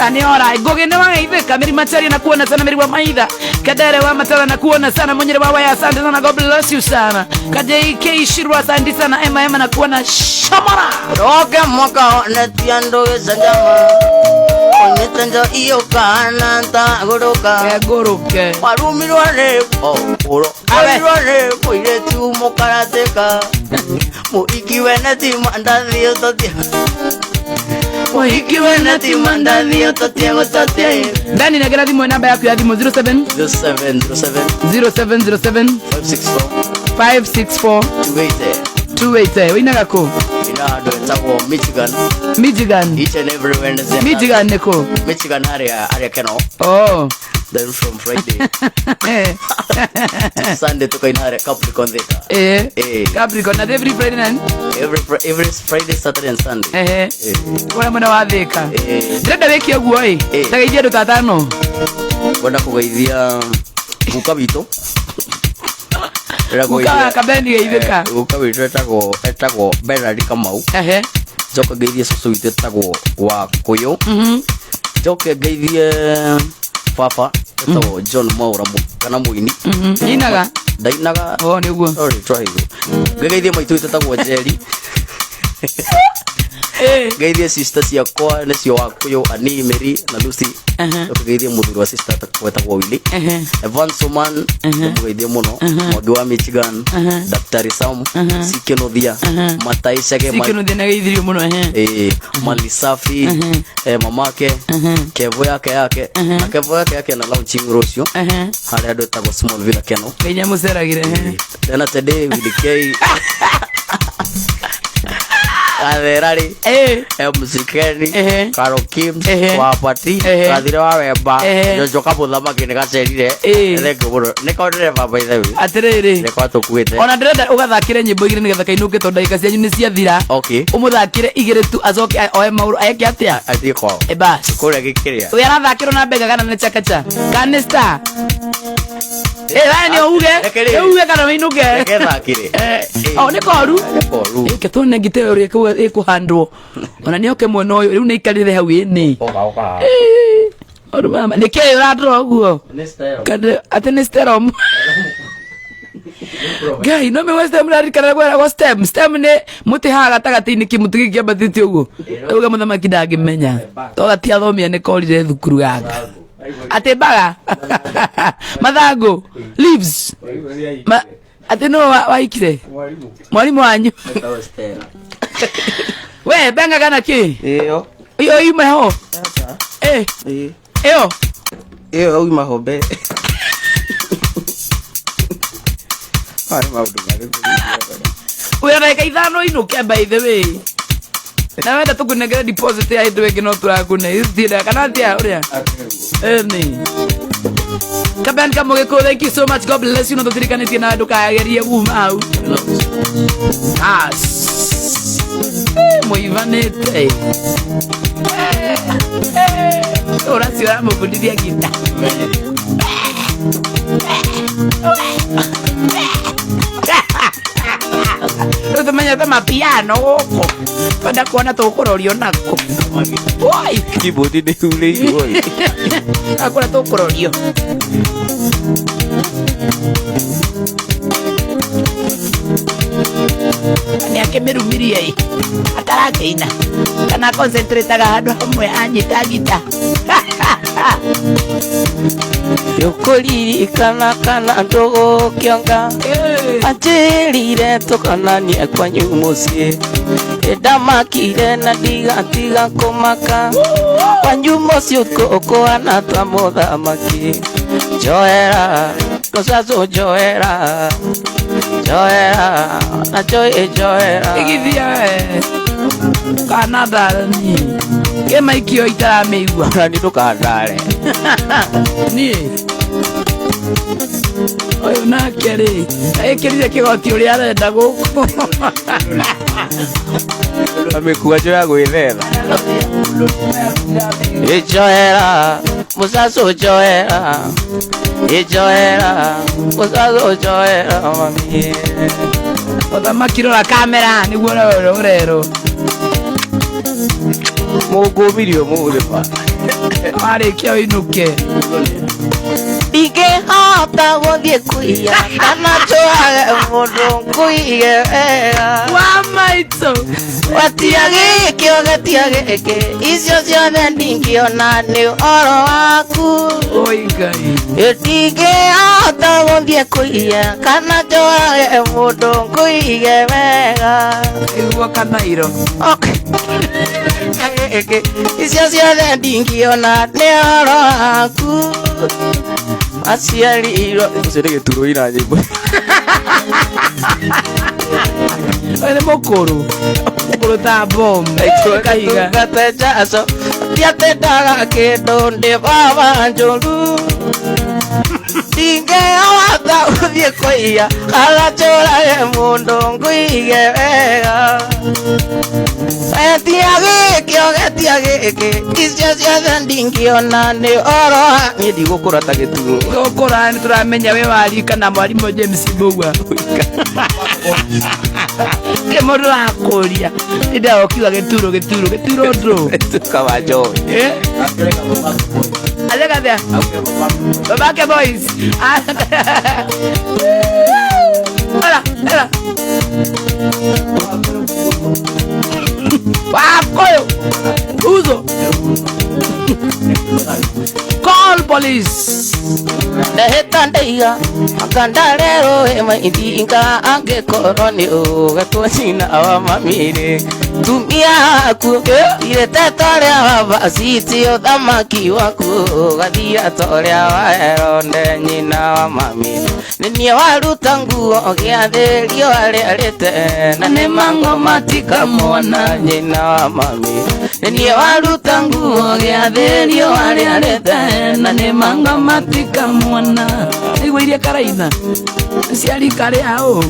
aniora gogene wa ive kameri machari na kuona sana meri wa maidha kadere wa matala na kuona sana mwenyere wa ya asante sana, God bless you sana kaje ke shirwa asante sana ema na kuona shamara roke moka netiando sanjama onetanja iyo kana ta goroka goroke warumirwa ne oro awe koire tu mokarateka muikiwe na timanda utotia muikiwe na timanda utotia utotia ndani na gari mo namba yako ya simu 07 564 280 wina gako ina ndo tawo Michigan each and every Wednesday Michigan neko Michigan area keno oh then from Friday Sunday to kainare Capricorn theta Capricorn na every Friday night every Friday Saturday and Sunday wala mwana wa theka ndenda weki oguo tagaithia ndo tatano kwenda kugeithia ukabito Uka kabeni geithika ukabito etagwo Bernard Kamau joka geithie susu itetagwo wa kuyo joka geithie papa etagwo John Maura kana muini inaga dainaga oh niguo sorry try geithie maitu itetagwo Jerry geithie sister ciakwa nicio wa kuyo Ani Mary na Lucy geithie muthuri wa sister etagwo Willy Evans Oman geithie muno Mwangi wa Michigan Daktari Sam Sikenothia Mataisha ke Sikenothia na geithie muno Mali Safi mamake Kevo yake na Kevo yake na launching Rosio hali ado etagwo Smallville keno kenya museragire tena today with the K Aderari Musikeni Karo Kims Wapati Kadire wa Wemba Jojoka Muthama kine gacerire Thengu muno niko ndireva by the way atiriri niko tukuite ona ndirenda ugathakire nyimbo igire nigetha kainuke to ndagika cianyu ni ciathira okay umuthakire igire tu azoke oe mauru ayeke atia atie kwao bas kuria gikiria we arathakire na bega kana ne chakacha kanista rani uge kana mainuke thakire ne koru ke tone ngite uri ikuhandwo ona ni oke mwono uyu riu ni ikarire hau ni oru mama ni ke uratro uguo kade atene sterom gai no me weste mrari kana kwa stem ne muti haga tagati-ini kimutugi kiambatiti uguo uga muthamaki ndangimenya to gatia thomia ni korire thukuru gaka ate baga mathangu leaves ate no waikire mwalimu wanyu we benga kana ki iyo yume ho iyo yume ho be ari maundu mari we raika ithano inuke by the way na wenda tukunengere deposit ya indu ingi no turakune istira kana tia uria ni Kaben Kamogeko, thank you so much. God bless you. No tutirikane tina andu kagerie umau. As. Moivanete. Ora si ora mo fundithia gita. Tumenya tama piano goko. Kwenda kuona tukurorio nako. Wai, keyboard ni ule hiyo. Akora tukurorio. Ni akemerumiria hii. Atarakeina. Kana concentrate ga handu hamwe anyita gita. Yukuririkana kana ndogo kionga Anjirire tukananie kwanyu muciĩ Ndamakire na ndigatiga kũmaka Kwanyu mũciĩ ũkũhana ta mũthamaki Njoera Kosazo njoera Njoera na njoera Igithia Canada ni Kema ikio itaramĩigua Ni ndũkandare Niĩ Oyo nake rĩ ekĩrire kĩgoti ũrĩa arenda gũkũ Amekuwa njoya gwĩthetha Njoera Musazo njoera Njoera Musazo njoera mami Ũthamaki rora kamera nĩguo rero Mũngũmirio mũrĩma Warĩkia ũinũke Ndingĩhota gũthiĩ kũiya kana njoyage mũndũ ngũige wega Wa maitũ Gatiagĩkĩo gatiagĩkĩ icio ciothe ndingĩona nĩ ũhoro waku Oi Ngai Ndingĩhota gũthiĩ kũiya kana njoyage mũndũ ngũige wega Iguo kanairo Icio ciothe ndingĩona nĩ ũhoro waku Aciarirwo Ũcio nĩ gĩturũ ina nyĩmbo Oyo nĩ mũkũrũ ta bomu Kahiga Ngate njaco Ndiatendaga kĩndũ ndĩ baba njũru Ndingĩhota gũthiĩ kũiya kana njũrage mũndũ ngũige wega Gatiagĩkĩ icio ciothe ndingĩona nĩ ũhoro Niĩ ndigũkũra ta gĩturũ Gũkũra nĩ tũramenya we warika na mwarimũ James Mbugua Nĩ mũndũ wakũria Nĩndaga ũkiuga gĩturũ ndũ Tukawa njoĩ Alekathia Babake boys Ela Wakoyo Uzo Call police Ndahĩta ndaiga Makandarero maithinga angĩkorwo nĩ ũgatwacina wa mamĩrĩ Tumia aku Irete torĩa wa basiti ũthamaki waku Gathia torĩa wa Heronde nyina wa mamĩrĩ Nĩniĩ waruta nguo gĩathĩ riũa rĩarĩte Na nĩ mango matikamwona nyina wa mamĩrĩ Nĩniĩ waruta nguo gĩathĩ riũa rĩarĩte Na nĩ mango matikamwona Nĩguo iria karaina Ciarika rĩao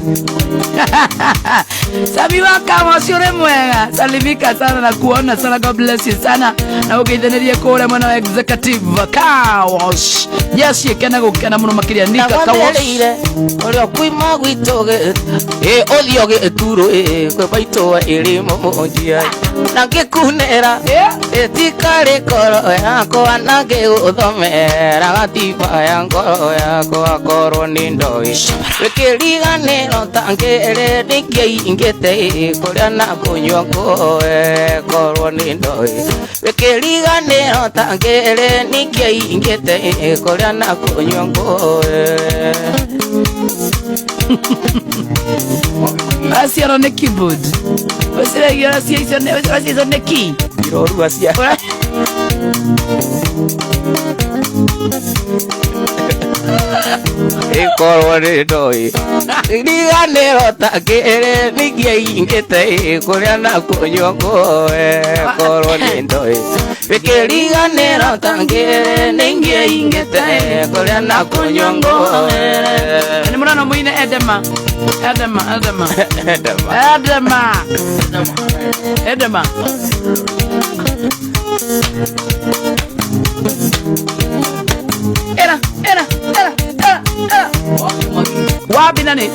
Sami wakama usione mwega Salimika sana na kuona sana God bless you sana Na ugeithanirie kũrĩa mwena wa executive Kawash Yes yekena gũkena mũno makĩria Nika Kawash Ũrĩa kuima gwitũ ũthiũ gĩturũ kwĩ baitũ ĩrĩ mũmũnjia Na ngĩkunĩra ĩtikarĩ ngoro yakwa Na ngĩgũthomera gatiba ya ngoro yakwa Korwo nĩ ndoĩ Wĩkĩriganĩro ta ngĩrĩ nĩngĩingĩte Kũrĩa na kũnyua ngũĩ Korwo nĩ ndoĩ Wĩkĩriganĩro ta ngĩrĩ nĩngĩingĩte Kũrĩa na kũnyua ngũĩ Asiaro nĩ keyboard Wasiregio icio nĩ key Irorua cia Korwo nĩ ndoĩ Riganĩro ta ngĩrĩ nĩngĩingĩte Kũrĩa na kũnyua ngũĩ Korwo nĩ ndoĩ Wĩkĩriganĩro ta ngĩrĩ nĩngĩingĩte Kũrĩa na kũnyua ngũĩ Nĩ mũrano mũine Edema Era Wapi nani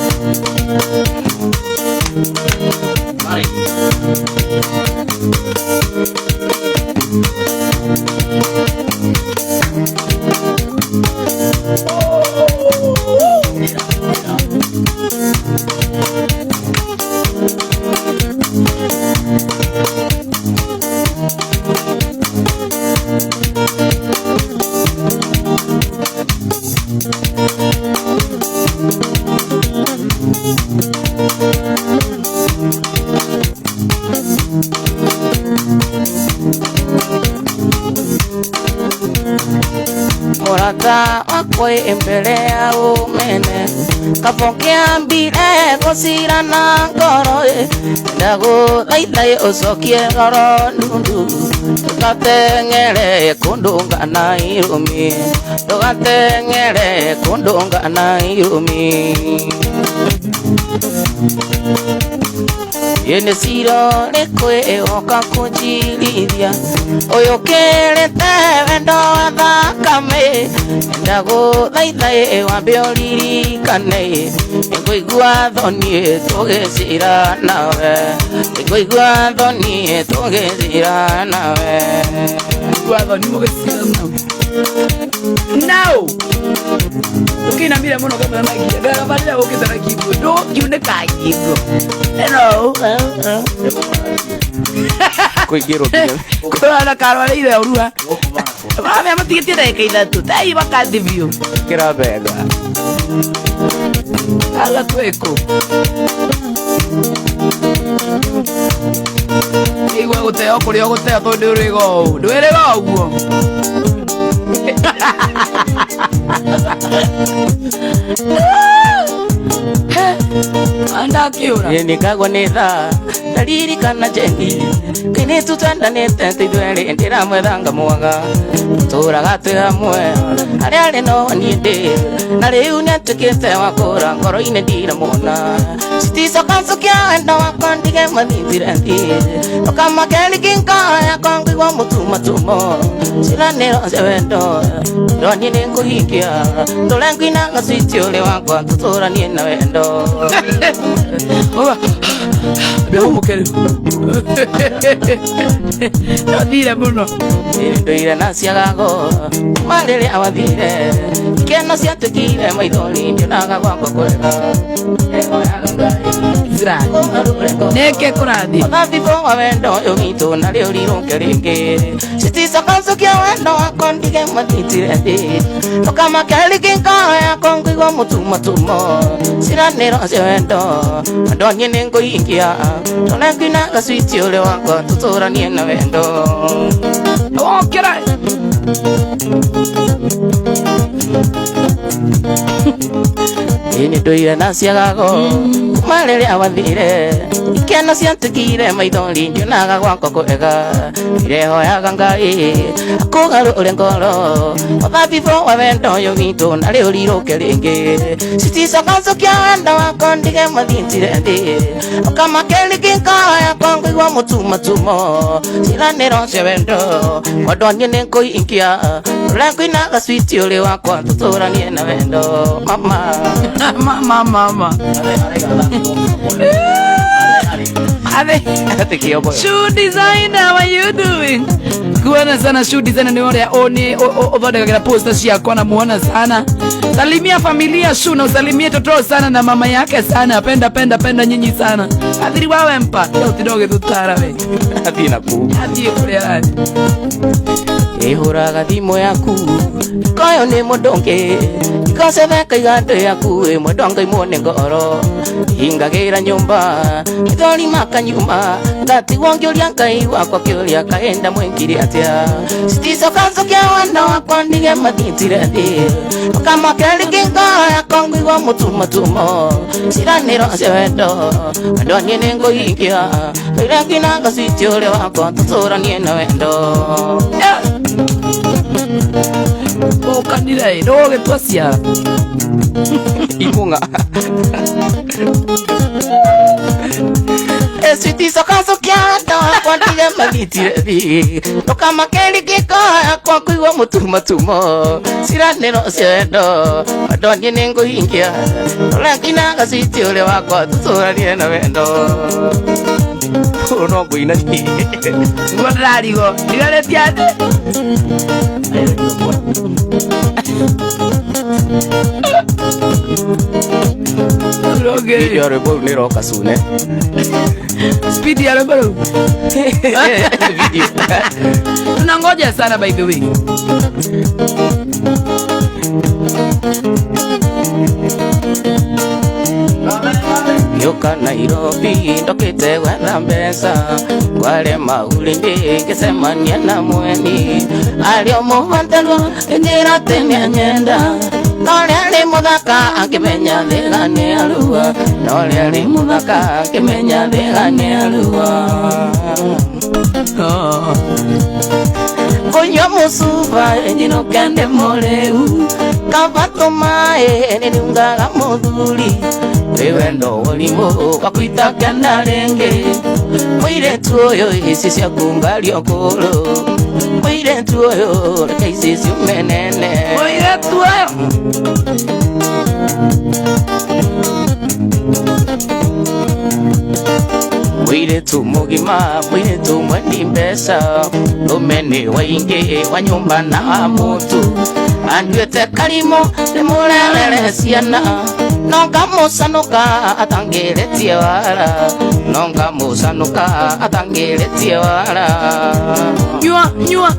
Morata wakwe mbele ya umene kapokea mbile gosira na ngoro ndago lailai osokie ngoro nundu tukatengere kundunga na irumi tukatengere kundunga na irumi Yene siro lekwe oka kujilidia Oyo kere tevendo thakame Ndago lailai wabioliri kane Ngoigua thoni tugecira nawe Ngoigua thoni tugecira nawe Ngoigua thoni mugecira nawe Now Ukina mira muno kama magia gara bali ukizana kibu do kiune kajigo Hello Kuigiro tia Kuna karwa ile urua Mami amatigite deka idatu tai bakadi view kira bega Ala tweko Igwa guteo kuri oguteo tondu rigo ndwirega uguo Anda kiura Yeni kagonetha dalili kana jeni kini tutandanete tidwele ndira mwethanga mwaga tura gatwe hamwe ari no niende na riu netukite wakora ngoro ine ndira mona sitiso kansukia enda wakondige mathithire ndire okama kelikinka yakongwa mutuma tumo siranero sewendo ndoni ninguhikia ndolengwina ngasitiole wakwa tutura ni na wendo Beo mukere Ndire muno Ndire nasiagago Marere awathire Keno siatukire maithori Ndionaga gwakwa kwega Zira Neke kurathi Othathibo wa wendo Yogito na leo liruke ringi Sitisa kansukia wendo Wako ndige mathitire thi Okama kelikinka Yako ngigwa mutuma tumo Siranero se wendo Ndonye nengo ingia Tonengina kaswiti ule wakwa Tutura nie na wendo Okera Ini ndoire nasiagago Kumarere awathire Ikeno siantukire maithori Ndionaga gwakwa kwega Ndirehoyaga Ngai Akugarure ngoro Othathibo wa wendo Yogito na leo liruke ringi Sitiso kansukia wendo Wako ndige mathitire thi Okama kelikinka Yako ngigwa mutuma tumo Siranero se wendo Wadonye ninguingia Rengwina gaswiti ule wakwa Tutura nie na wendo Mama Mama Shoe designer, what you doing? Kuona sana shoe designer ni wale oni obada kila poster yako na muona sana. Salimia familia shoe na usalimie toto sana na mama yake sana. Penda nyinyi sana. Adhiri wawe mpa. Leo kidogo tutara we. Athina ku Ati kule rani. Ehuraga thimo yaku Koyo ni mudonge Ikosebeka igande yaku Mudonge imone ngoro Ingagira nyumba Ithori maka nyuma Ngati wongyoria Ngai wakwa kioria kaenda mwengiri atia Sitiso kansukia wendo wakwa ndige mathitire thi Okama kelikinka Yako ngigwa mutuma tumo Siranero se wendo Ndonye ninguingia Rengwina gaswiti ule wakwa Tutura nie na wendo Kanira ndo getwasia. ikunga Sitiso kansukia wendo Wakwa ndige mathitire thi Okama kelikinka Yako ngigwa mutuma tumo Siranero se wendo Ndonye ninguingia Rengwina gaswiti ule wakwa Tutura nie na wendo no buina ni Ngwandarigo. Nigale tiate. Roge. video rebo ni roka sune Speed ya lembaro. video Tunangoja sana by the way. Yoka Nairobi ndokite wetha mbeca wale maulindi ngisemania na mweni alio muhoterwo njira tene nyenda Noleli muthaka akimenya thigani arua Noleli muthaka akimenya thigani arua Koyo musuba njino kende moreu Kabato mae nirungaga muthuri Wewe ndo walimo wakuita kenda renge Mwire tuoyo isi cia kungali okolo Mwire tuoyo reka isi cia menene Mwire tuoyo Mwire tu mugima, mwire tu mwendi mbesa Lumeni waingi wa nyumba na mutu Anduete kalimo limulelele siana Nonga musanuka atangiretie wala Nonga musanuka atangiretie wala Nyua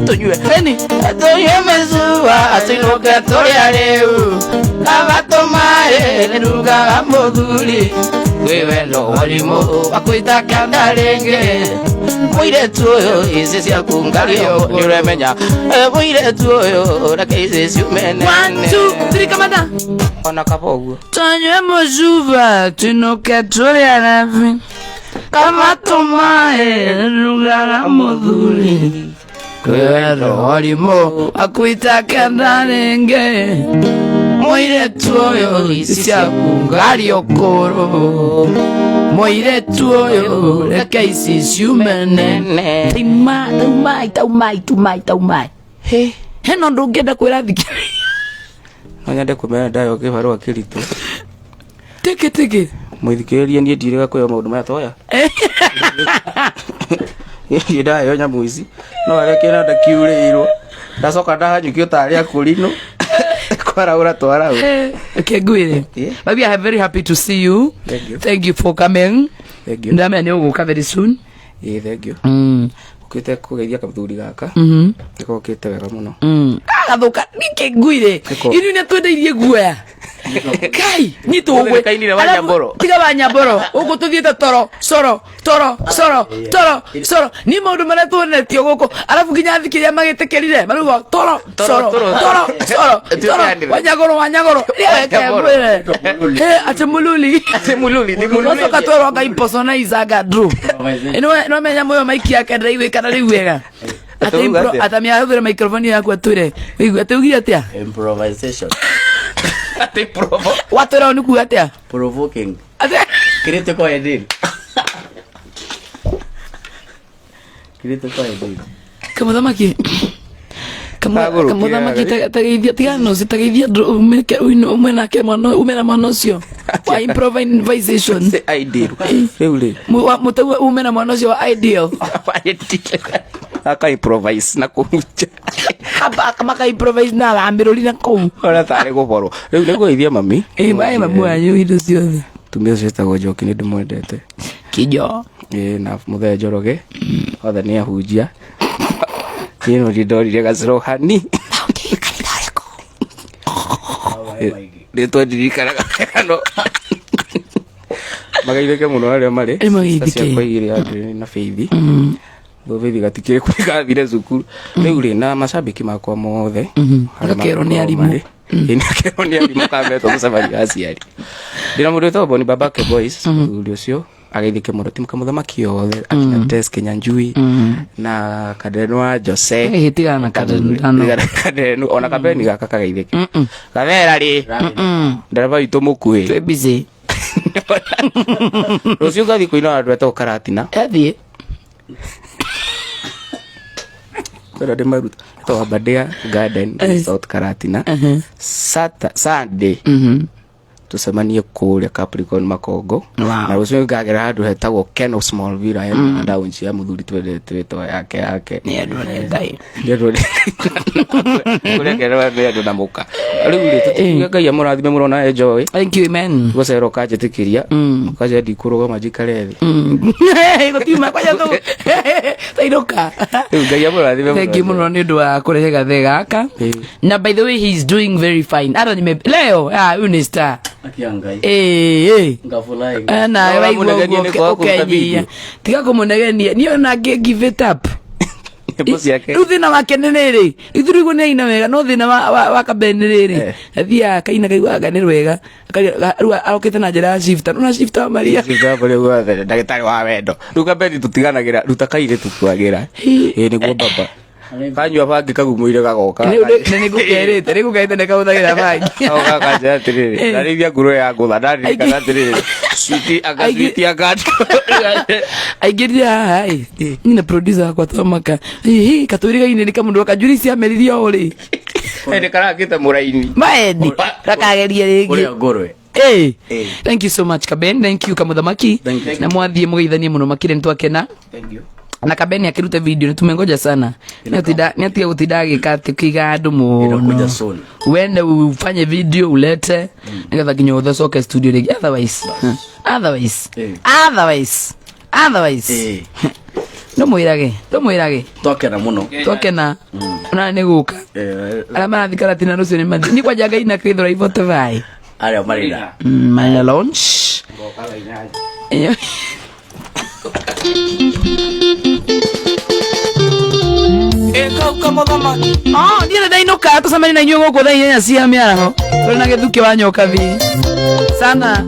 Tunyue Eni Tunyue mezuwa atinuke tulia leu Kabato mae niruga muthuri Wewe ndo walimo wakuita kanda renge Mwire tuoyo isi cia kungario Niremenya Mwire tuoyo reke isi ciumenene 1, 2, 3 kamada Ona kapogu Tunyue muzuva tunuke tulia nafi Kabato mae niruga muthuri Wewe ndo walimo wakuita kanda renge Mwire tuoyo isi cia kungario koro Mwire tuoyo reke isi ciumenene Taumai Heno ndungenda kwira thikiri Nonyende kumenya ndayo kibarua kiritu Tiki Mwithikiririe nie ndirega kuya maundu maya toya Ndayo nyamu ici no areke na ndakiurirwo ndacoka ndahanyukio tari akurino Kwaraura twara Okay, good. Baby, I'm very happy to see you. Thank you for coming. Thank you. Ndame ni uguka very soon. Thank you. Ukite kugeithia kamuthuri gaka. Nikokite wega muno. Gathuka nikiguire. Ini ni twendeirie guoya. Kai, ni tuwe. Kainire wa Nyamboro. Tiga wa Nyamboro. Ugu tuthiete toro. Ni maundu mara tuonetio guku. Alafu ginya thikiria magitekerire. Marugo toro. Wanyagoro. Atemululi. Nosoka toro ga impersonize aga Drew. No menya moyo maiki yake ndaiwe kana riu wega. Atamia hudhira microphone yako atwire. Wigu ateugira atia? Improvisation. Ate provo. Watwira uniku atia? Provoking. Atia? Critical edit. Critical edit. Kamuthamaki. Kamuthamaki tageithia tigano sitageithia umena ke mano umena manosio. Wa improvisation. Ideal. Reuli. Mutu umena manosio wa ideal. Aka improvise na kuja. Kama ka improvise na ambiroli na kou. Ora tare goboro. Reuli go ithia mami. Mai mamu anyu indo ciothe. Tumia cita go joki ni ndimwendete. Kijo. Na muthe Njoroge. Othe ni ahunjia. Kino ndorire gaciro hani. Nitwa ndirikanaga kano. Magaithike muno aria mari. Magaithike. Kwa igiri andri na Feithi. Bovethi gatikire kugathire cukuru. Riu ri na mashabiki makwa mothe. Akero ni arimu. Akero ni arimu kameto musafari aciari. Ndina mundu tobo ni Babake Boys. Uri ucio agaithike muno timu kamuthamaki yothe akina Tess Kenyanjui na Kadenwa Jose Hitigana Kadenu ona kabeni gaka kagaithike Kavera ri ndaraba itu mukui twe busy Rucio gathi kuina andu eto Karatina athie Kwera de maruta to Abadea Garden South Karatina Sunday tusemanie kuria Capricorn Makongo na ucio ngagera handu hetagwo Ken Smallville na ndaunci ya muthuri twetwo yake ni andu ne ngai kuria ngera we andu na muka riu ri ngai amurathime murona enjoy thank you man gocero kajetikiria kaje ndikuruga majikare thi gotima kwa jato tairoka riu ngai amurathime thank you muno ni ndu wa kurehe gathe gaka na by the way he's doing very fine ara ni leo uyu ni star akiangai ngafulai na waigua ukenyia tiga kumunegenia niyo na give it up rĩu thĩna wake nĩ rĩrĩ ithuĩ nĩ aina wega no thĩna wa kabeni rĩrĩ athiaga kaina kaiguaga nĩ rwega rĩu arokĩte na njĩra ya shifta na shifta wa Maria ndagĩtarĩ wa wendo rĩu kabeni tũtiganagĩra ruta kairĩ tũtuagĩra nĩguo baba kanyua bangi kagumuire gagoka nĩngũkerĩte nĩ kahũthagĩra bangi kanja atĩrĩrĩ ndarĩithia ngũrwe ya ngũtha ndarĩrĩkana atĩrĩrĩ switi agati aingĩrire haha nyina producer wakwa twamaka katũrĩga-inĩ nĩ kamũndũ akajurisi ameririe o rĩ nĩ karangĩte mũraini maeni rakagerie ũrĩa rĩngĩ ngũrwe thank you so much Kaben, thank you kamuthamaki na mwathiĩ mũgeithanie mũno makire nĩtwakena na Kabeni akirute video nitumengoja sana niatia gutinda agika ati kiga andu muno wende ufanye video ulete nigetha nginya uthoke studio rigi otherwise no mwirage twakena muno twakena ona niguka ala marathikara tina rucio ni mathi ni kwa jaga ina kwithora ivote vai aria marina my launch ndiye ndainuka tucemani na inyuĩ gũkũ thaa inyanya cia mĩaraho tũrĩ na gĩthukĩ wa nyoka vi sana